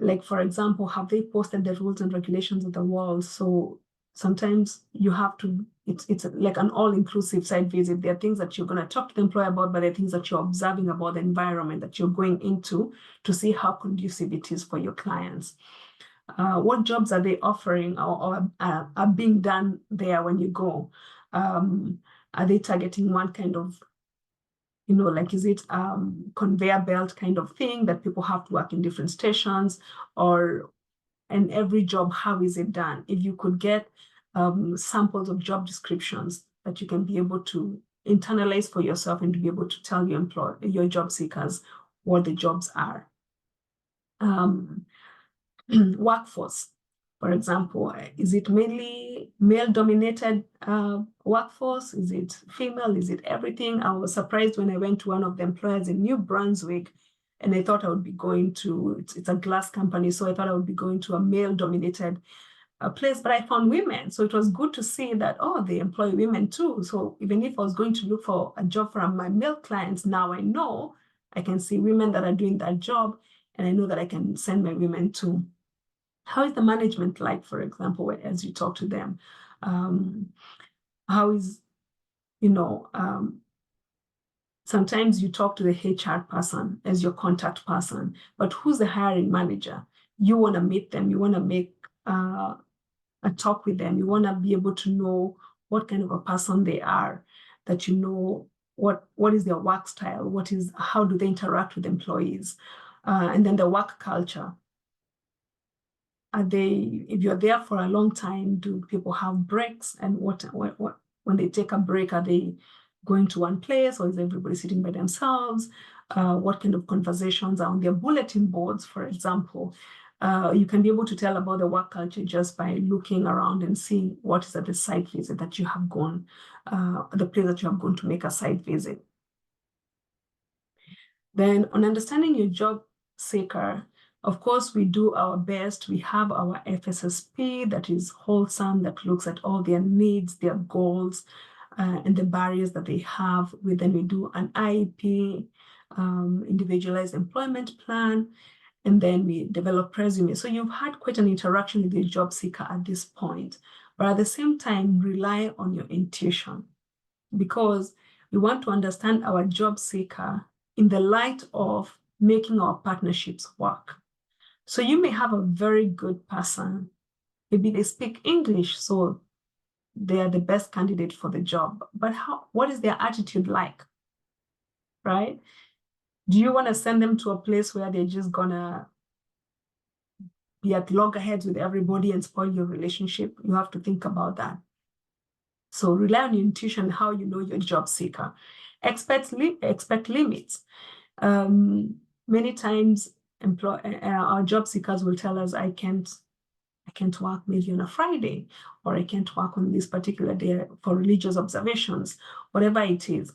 Like, for example, have they posted the rules and regulations on the wall? So sometimes you have to, it's like an all-inclusive site visit. There are things that you're going to talk to the employer about, but there are things that you're observing about the environment that you're going into to see how conducive it is for your clients. What jobs are they offering or are being done there when you go? Are they targeting one kind of, you know, like, is it conveyor belt kind of thing that people have to work in different stations, or in every job, how is it done? If you could get samples of job descriptions that you can be able to internalize for yourself and to be able to tell your job seekers what the jobs are. Workforce, for example, is it mainly male-dominated workforce? Is it female? Is it everything? I was surprised when I went to one of the employers in New Brunswick, and I thought I would be going to, it's a glass company, so I thought I would be going to a male-dominated place, but I found women. So it was good to see that, oh, they employ women too. So even if I was going to look for a job from my male clients, now I know I can see women that are doing that job, and I know that I can send my women too. How is the management like, for example, as you talk to them? How is, you know, sometimes you talk to the HR person as your contact person, but who's the hiring manager? You want to meet them. You want to make a talk with them. You want to be able to know what kind of a person they are, that you know what is their work style, how do they interact with employees, and then the work culture. If you're there for a long time, do people have breaks? And what when they take a break, are they going to one place, or is everybody sitting by themselves? What kind of conversations are on their bulletin boards, for example? You can be able to tell about the work culture just by looking around and seeing what is at the site visit that you have gone, the place that you have gone to make a site visit. Then on understanding your job seeker, of course, we do our best. We have our FSSP that is wholesome, that looks at all their needs, their goals, and the barriers that they have. Then we do an IEP, individualized employment plan, and then we develop resume. So you've had quite an interaction with your job seeker at this point, but at the same time, rely on your intuition, because we want to understand our job seeker in the light of making our partnerships work. So you may have a very good person. Maybe they speak English, so they are the best candidate for the job. But what is their attitude like, right? Do you want to send them to a place where they're just gonna be at loggerheads with everybody and spoil your relationship? You have to think about that. So rely on your intuition, how you know your job seeker. Expect limits. Many times our job seekers will tell us, I can't work maybe on a Friday, or I can't work on this particular day for religious observations, whatever it is.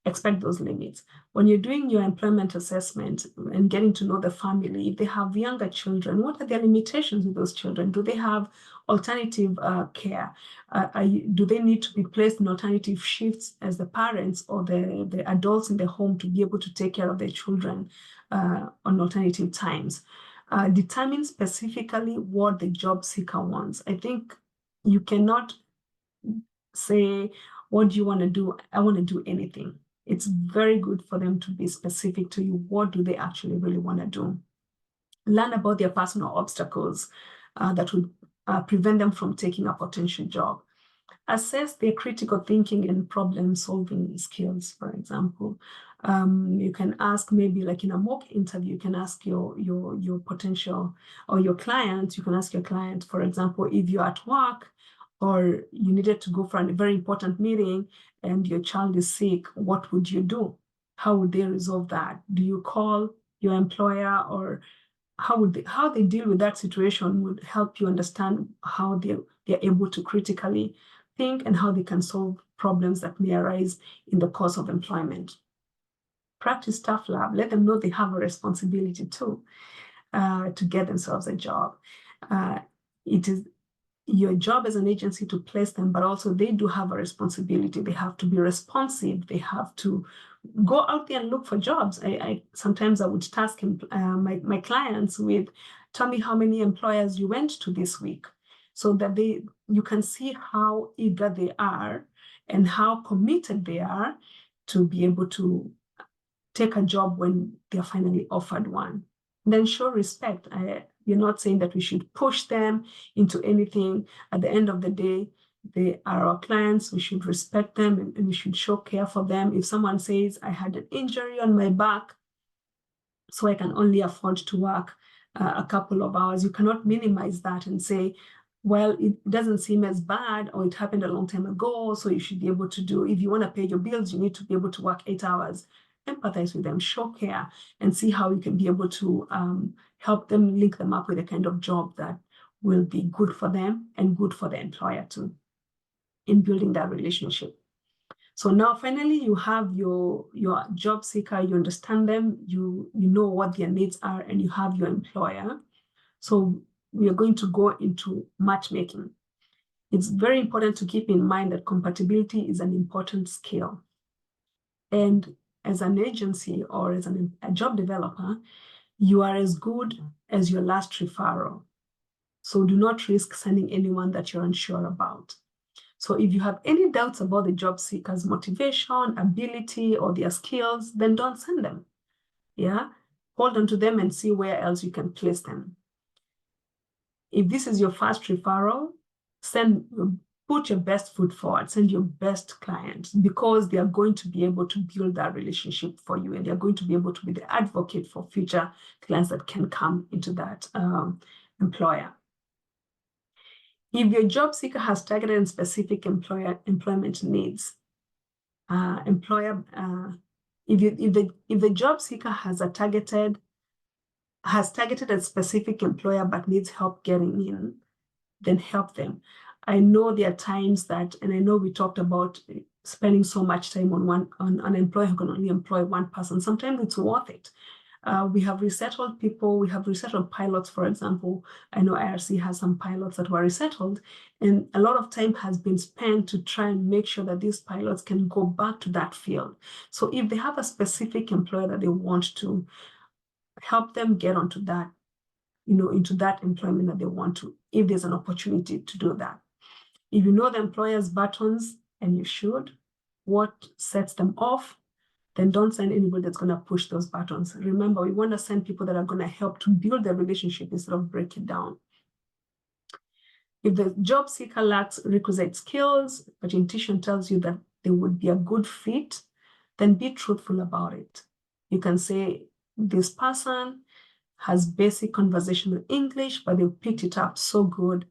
Expect those limits. When you're doing your employment assessment and getting to know the family, if they have younger children, what are their limitations with those children? Do they have alternative care? Do they need to be placed in alternative shifts as the parents or the adults in the home to be able to take care of their children on alternative times? Determine specifically what the job seeker wants. I think You cannot say, what do you want to do? I want to do anything. It's very good for them to be specific to you. What do they actually really want to do? Learn about their personal obstacles that would prevent them from taking a potential job. Assess their critical thinking and problem solving skills, for example. You can ask, maybe like in a mock interview, you can ask your potential or your client, you can ask your client, for example, if you're at work or you needed to go for a very important meeting and your child is sick, what would you do? How would they resolve that? Do you call your employer, or how they deal with that situation would help you understand how they're able to critically think and how they can solve problems that may arise in the course of employment. Practice tough love. Let them know they have a responsibility too to get themselves a job. It is your job as an agency to place them, but also they do have a responsibility. They have to be responsive. They have to go out there and look for jobs. Sometimes I would task my clients with, tell me how many employers you went to this week, so that you can see how eager they are and how committed they are to be able to take a job when they're finally offered one. Then show respect. You're not saying that we should push them into anything. At the end of the day, they are our clients. We should respect them and we should show care for them. If someone says, I had an injury on my back, so I can only afford to work a couple of hours, you cannot minimize that and say, well, it doesn't seem as bad, or it happened a long time ago, so you should be able to do, if you want to pay your bills, you need to be able to work 8 hours. Empathize with them, show care, and see how you can be able to help them, link them up with a kind of job that will be good for them and good for the employer too, in building that relationship. So now finally you have your job seeker, you understand them, you know what their needs are, and you have your employer. So we are going to go into matchmaking. It's very important to keep in mind that compatibility is an important skill. And as an agency or as a job developer, you are as good as your last referral. So do not risk sending anyone that you're unsure about. So if you have any doubts about the job seeker's motivation, ability, or their skills, then don't send them. Yeah, hold on to them and see where else you can place them. If this is your first referral, put your best foot forward, send your best clients, because they are going to be able to build that relationship for you, and they're going to be able to be the advocate for future clients that can come into that employer. If your job seeker has targeted and specific employment needs, if the job seeker has targeted a specific employer but needs help getting in, then help them. I know there are times that, and I know we talked about spending so much time on an employer who can only employ one person. Sometimes it's worth it. We have resettled people, we have resettled pilots, for example. I know IRC has some pilots that were resettled, and a lot of time has been spent to try and make sure that these pilots can go back to that field. So if they have a specific employer that they want to, help them get onto that, into that employment that they want to, if there's an opportunity to do that. If you know the employer's buttons, and you should, what sets them off, then don't send anybody that's going to push those buttons. Remember, we want to send people that are going to help to build the relationship instead of break it down. If the job seeker lacks requisite skills, but your intuition tells you that they would be a good fit, then be truthful about it. You can say, this person has basic conversational English, but they've picked it up so good.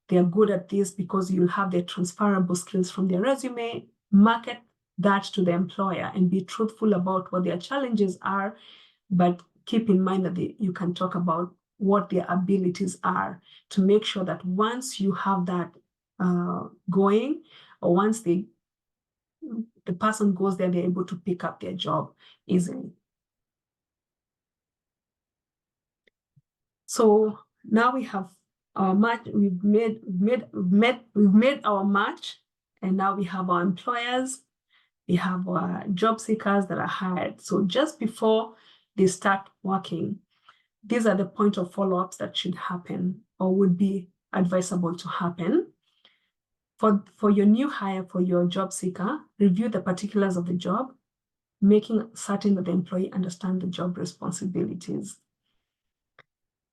They're good at this because you'll have their transferable skills from their resume. Market that to the employer and be truthful about what their challenges are, but keep in mind that you can talk about what their abilities are, to make sure that once you have that going, or once the person goes there, they're able to pick up their job easily. So now we have our match. We've made our match, and now we have our employers. We have our job seekers that are hired. So just before they start working, these are the point of follow-ups that should happen or would be advisable to happen. For your new hire, for your job seeker, review the particulars of the job, making certain that the employee understands the job responsibilities.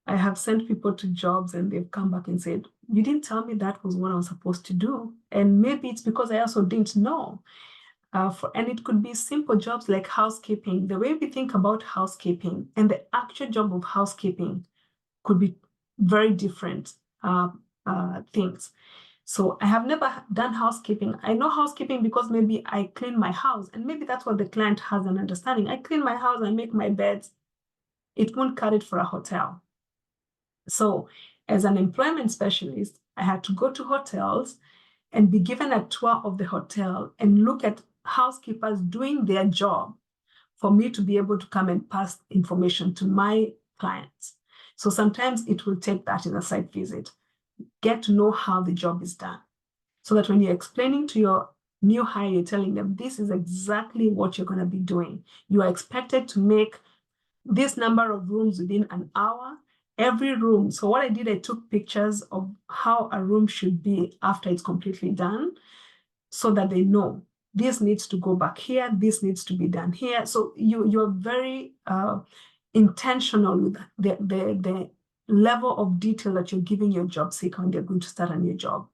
I have sent people to jobs and they've come back and said, you didn't tell me that was what I was supposed to do. And maybe it's because I also didn't know. And it could be simple jobs like housekeeping. The way we think about housekeeping and the actual job of housekeeping could be very different things. So I have never done housekeeping. I know housekeeping because maybe I clean my house, and maybe that's what the client has an understanding. I clean my house, I make my beds. It won't cut it for a hotel. So as an employment specialist, I had to go to hotels and be given a tour of the hotel and look at housekeepers doing their job for me to be able to come and pass information to my clients. So sometimes it will take that in a site visit. Get to know how the job is done, so that when you're explaining to your new hire, you're telling them this is exactly what you're going to be doing. You are expected to make this number of rooms within an hour, every room. So what I did, I took pictures of how a room should be after it's completely done, so that they know this needs to go back here, this needs to be done here. So you're very intentional with the level of detail that you're giving your job seeker when they're going to start a new job.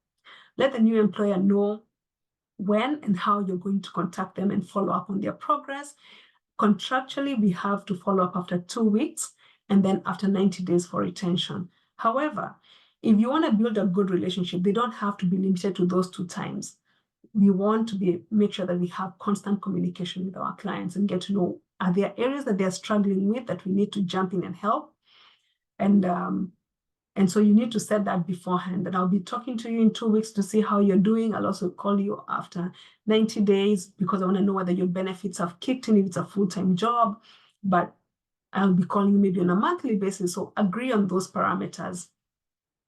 Let the new employer know when and how you're going to contact them and follow up on their progress. Contractually, we have to follow up after 2 weeks and then after 90 days for retention. However, if you want to build a good relationship, they don't have to be limited to those 2 times. We want to make sure that we have constant communication with our clients and get to know, are there areas that they're struggling with that we need to jump in and help? And so you need to set that beforehand. And I'll be talking to you in 2 weeks to see how you're doing. I'll also call you after 90 days because I want to know whether your benefits have kicked in, if it's a full-time job. But I'll be calling you maybe on a monthly basis. So agree on those parameters.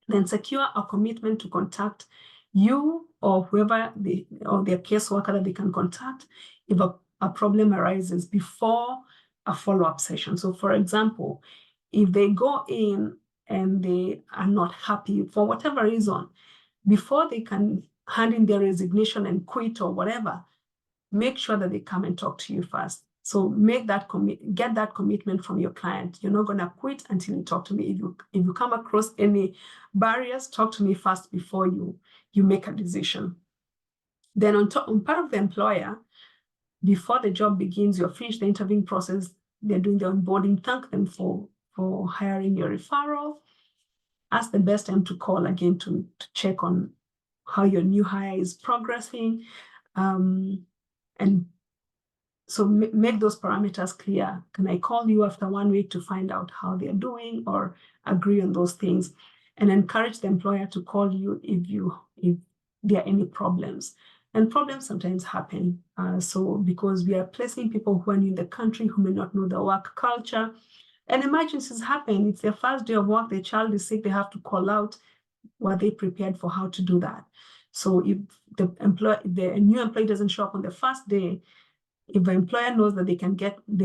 Then secure a commitment to contact you or whoever or their caseworker that they can contact if a problem arises before a follow-up session. So for example, if they go in and they are not happy for whatever reason, before they can hand in their resignation and quit or whatever, make sure that they come and talk to you first. So make that get that commitment from your client. You're not going to quit until you talk to me. If you come across any barriers, talk to me first before you make a decision. Then on part of the employer, before the job begins, you're finished the interviewing process, they're doing the onboarding, thank them for hiring your referral. Ask the best time to call again to check on how your new hire is progressing. And so make those parameters clear. Can I call you after 1 week to find out how they're doing, or agree on those things? And encourage the employer to call you if there are any problems. And problems sometimes happen. So because we are placing people who are new in the country who may not know the work culture, and emergencies happen. It's their first day of work, their child is sick, they have to call out. Were they prepared for how to do that? So if the new employee doesn't show up on the first day, if the employer knows that they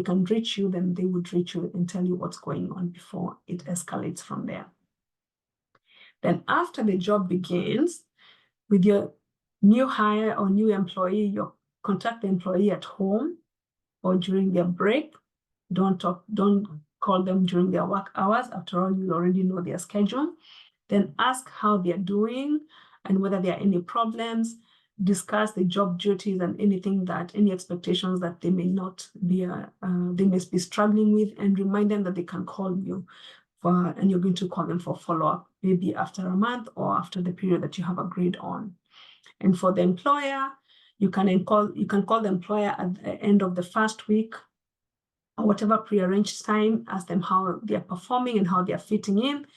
can reach you, then they would reach you and tell you what's going on before it escalates from there. Then after the job begins, with your new hire or new employee, you contact the employee at home or during their break. Don't call them during their work hours. After all, you already know their schedule. Then ask how they're doing and whether there are any problems. Discuss the job duties and any expectations that they may not be, they may be struggling with, and remind them that they can call you and you're going to call them for follow-up, maybe after a month or after the period that you have agreed on. And for the employer, you can call the employer at the end of the first week or whatever prearranged time, ask them how they're performing and how they're fitting in.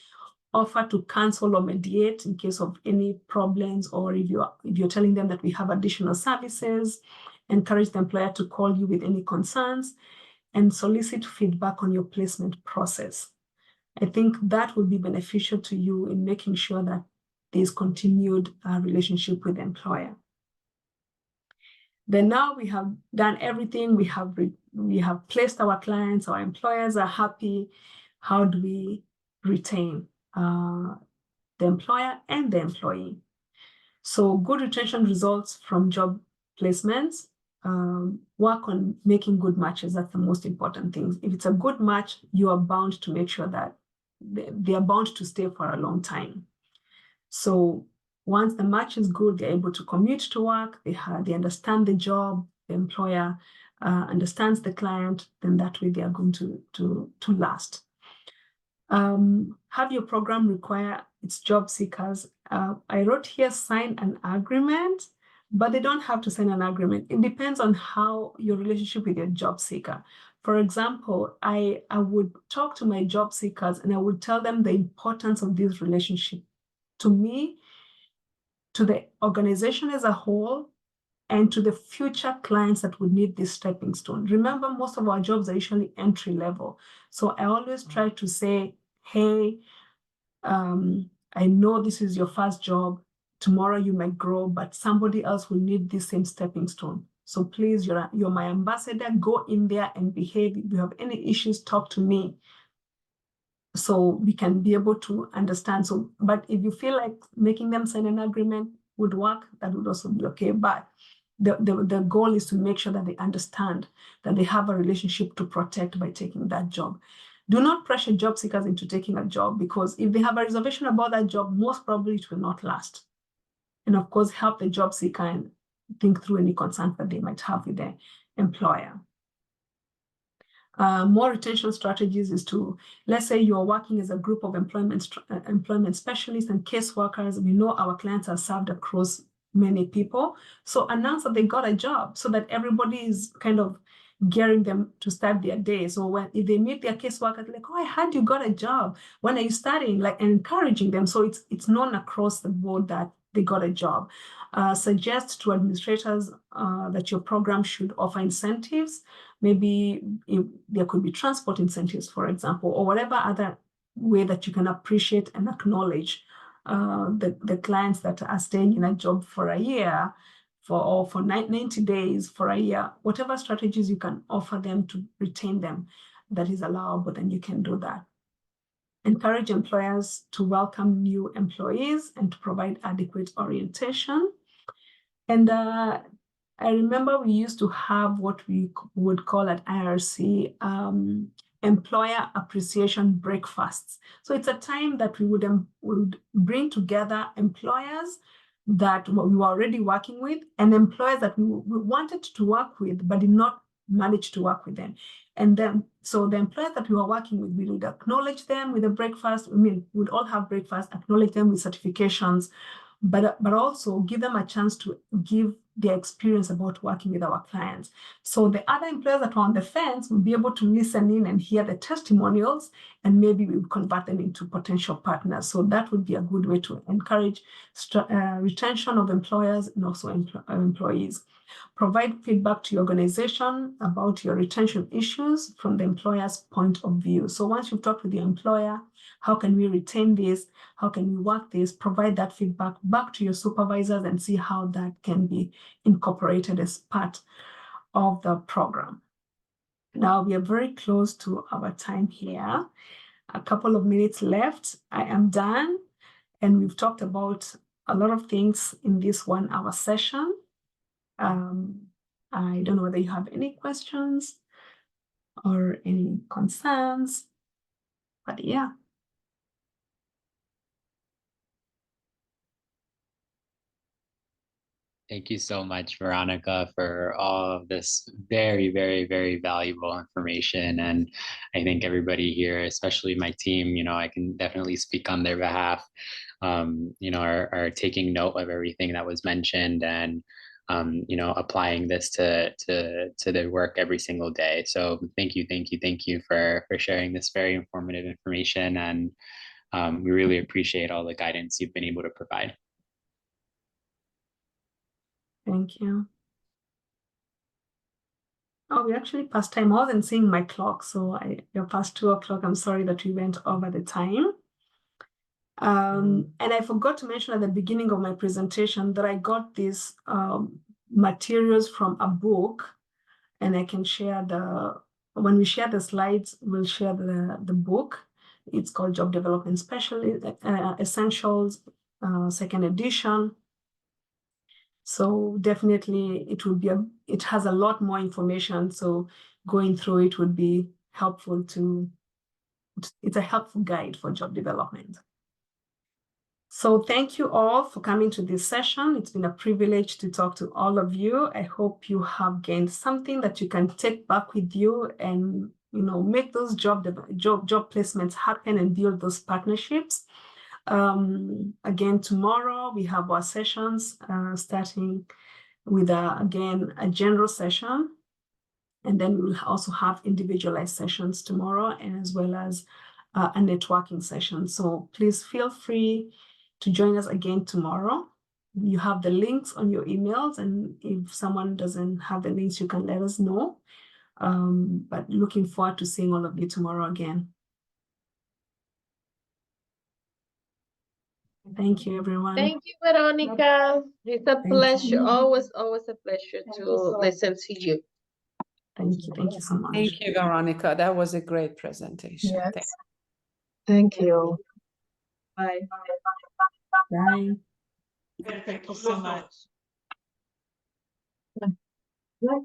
Offer to cancel or mediate in case of any problems, or if you're telling them that we have additional services. Encourage the employer to call you with any concerns, and solicit feedback on your placement process. I think that will be beneficial to you in making sure that there's continued relationship with the employer. Then now we have done everything. We have placed our clients, our employers are happy. How do we retain the employer and the employee? So good retention results from job placements. Work on making good matches. That's the most important thing. If it's a good match, you are bound to make sure that they are bound to stay for a long time. So once the match is good, they're able to commute to work, they understand the job, the employer understands the client, then that way they are going to last. Have your program require its job seekers. I wrote here, sign an agreement, but they don't have to sign an agreement. It depends on how your relationship with your job seeker. For example, I would talk to my job seekers and I would tell them the importance of this relationship to me, to the organization as a whole, and to the future clients that would need this stepping stone. Remember, most of our jobs are usually entry level. So I always try to say, hey, I know this is your first job. Tomorrow you might grow, but somebody else will need this same stepping stone. So please, you're my ambassador. Go in there and behave. If you have any issues, talk to me, so we can be able to understand. So, but if you feel like making them sign an agreement would work, that would also be okay. But the goal is to make sure that they understand that they have a relationship to protect by taking that job. Do not pressure job seekers into taking a job, because if they have a reservation about that job, most probably it will not last. And of course, help the job seeker and think through any concerns that they might have with their employer. More retention strategies is to, let's say you're working as a group of employment specialists and caseworkers. We know our clients are served across many people. So announce that they got a job so that everybody is kind of gearing them to start their day. So if they meet their caseworkers, like, oh, I heard you got a job. When are you starting? Like, encouraging them. So it's known across the board that they got a job. Suggest to administrators that your program should offer incentives. Maybe there could be transport incentives, for example, or whatever other way that you can appreciate and acknowledge the clients that are staying in a job for a year, for 90 days, for a year, whatever strategies you can offer them to retain them, that is allowable, then you can do that. Encourage employers to welcome new employees and to provide adequate orientation. And I remember we used to have what we would call at IRC employer appreciation breakfasts. So it's a time that we would bring together employers that we were already working with and employers that we wanted to work with but did not manage to work with them. And then, so the employers that we were working with, we would acknowledge them with a breakfast. I mean, we'd all have breakfast, acknowledge them with certifications, but also give them a chance to give their experience about working with our clients. So the other employers that were on the fence will be able to listen in and hear the testimonials, and maybe we will convert them into potential partners. So that would be a good way to encourage retention of employers and also employees. Provide feedback to your organization about your retention issues from the employer's point of view. So once you've talked with your employer, how can we retain this? How can we work this? Provide that feedback back to your supervisors and see how that can be incorporated as part of the program. Now we are very close to our time here. A couple of minutes left. I am done. And we've talked about a lot of things in this 1 hour session. I don't know whether you have any questions or any concerns, but yeah. Thank you so much, Veronicah, for all of this very, very, very valuable information. And I think everybody here, especially my team, I can definitely speak on their behalf, are taking note of everything that was mentioned and, applying this to their work every single day. So thank you for sharing this very informative information. And we really appreciate all the guidance you've been able to provide. Thank you. Oh, we actually passed time. I wasn't seeing my clock, so you're past 2 o'clock. I'm sorry that we went over the time. And I forgot to mention at the beginning of my presentation that I got these materials from a book, and I can share when we share the slides, we'll share the book. It's called Job Development Essentials, second edition. So definitely it has a lot more information. So going through it would be helpful it's a helpful guide for job development. So thank you all for coming to this session. It's been a privilege to talk to all of you. I hope you have gained something that you can take back with you and make those job placements happen and build those partnerships. Again, tomorrow we have our sessions starting with again a general session, and then we'll also have individualized sessions tomorrow, and as well as a networking session. So please feel free to join us again tomorrow. You have the links on your emails, and if someone doesn't have the links, you can let us know. But looking forward to seeing all of you tomorrow again. Thank you, everyone. Thank you, Veronica. It's a pleasure. Always a pleasure to listen to you. Thank you. Thank you so much. Thank you, Veronica. That was a great presentation. Yes. Thank you. Bye. Bye. Thank you so much. Bye.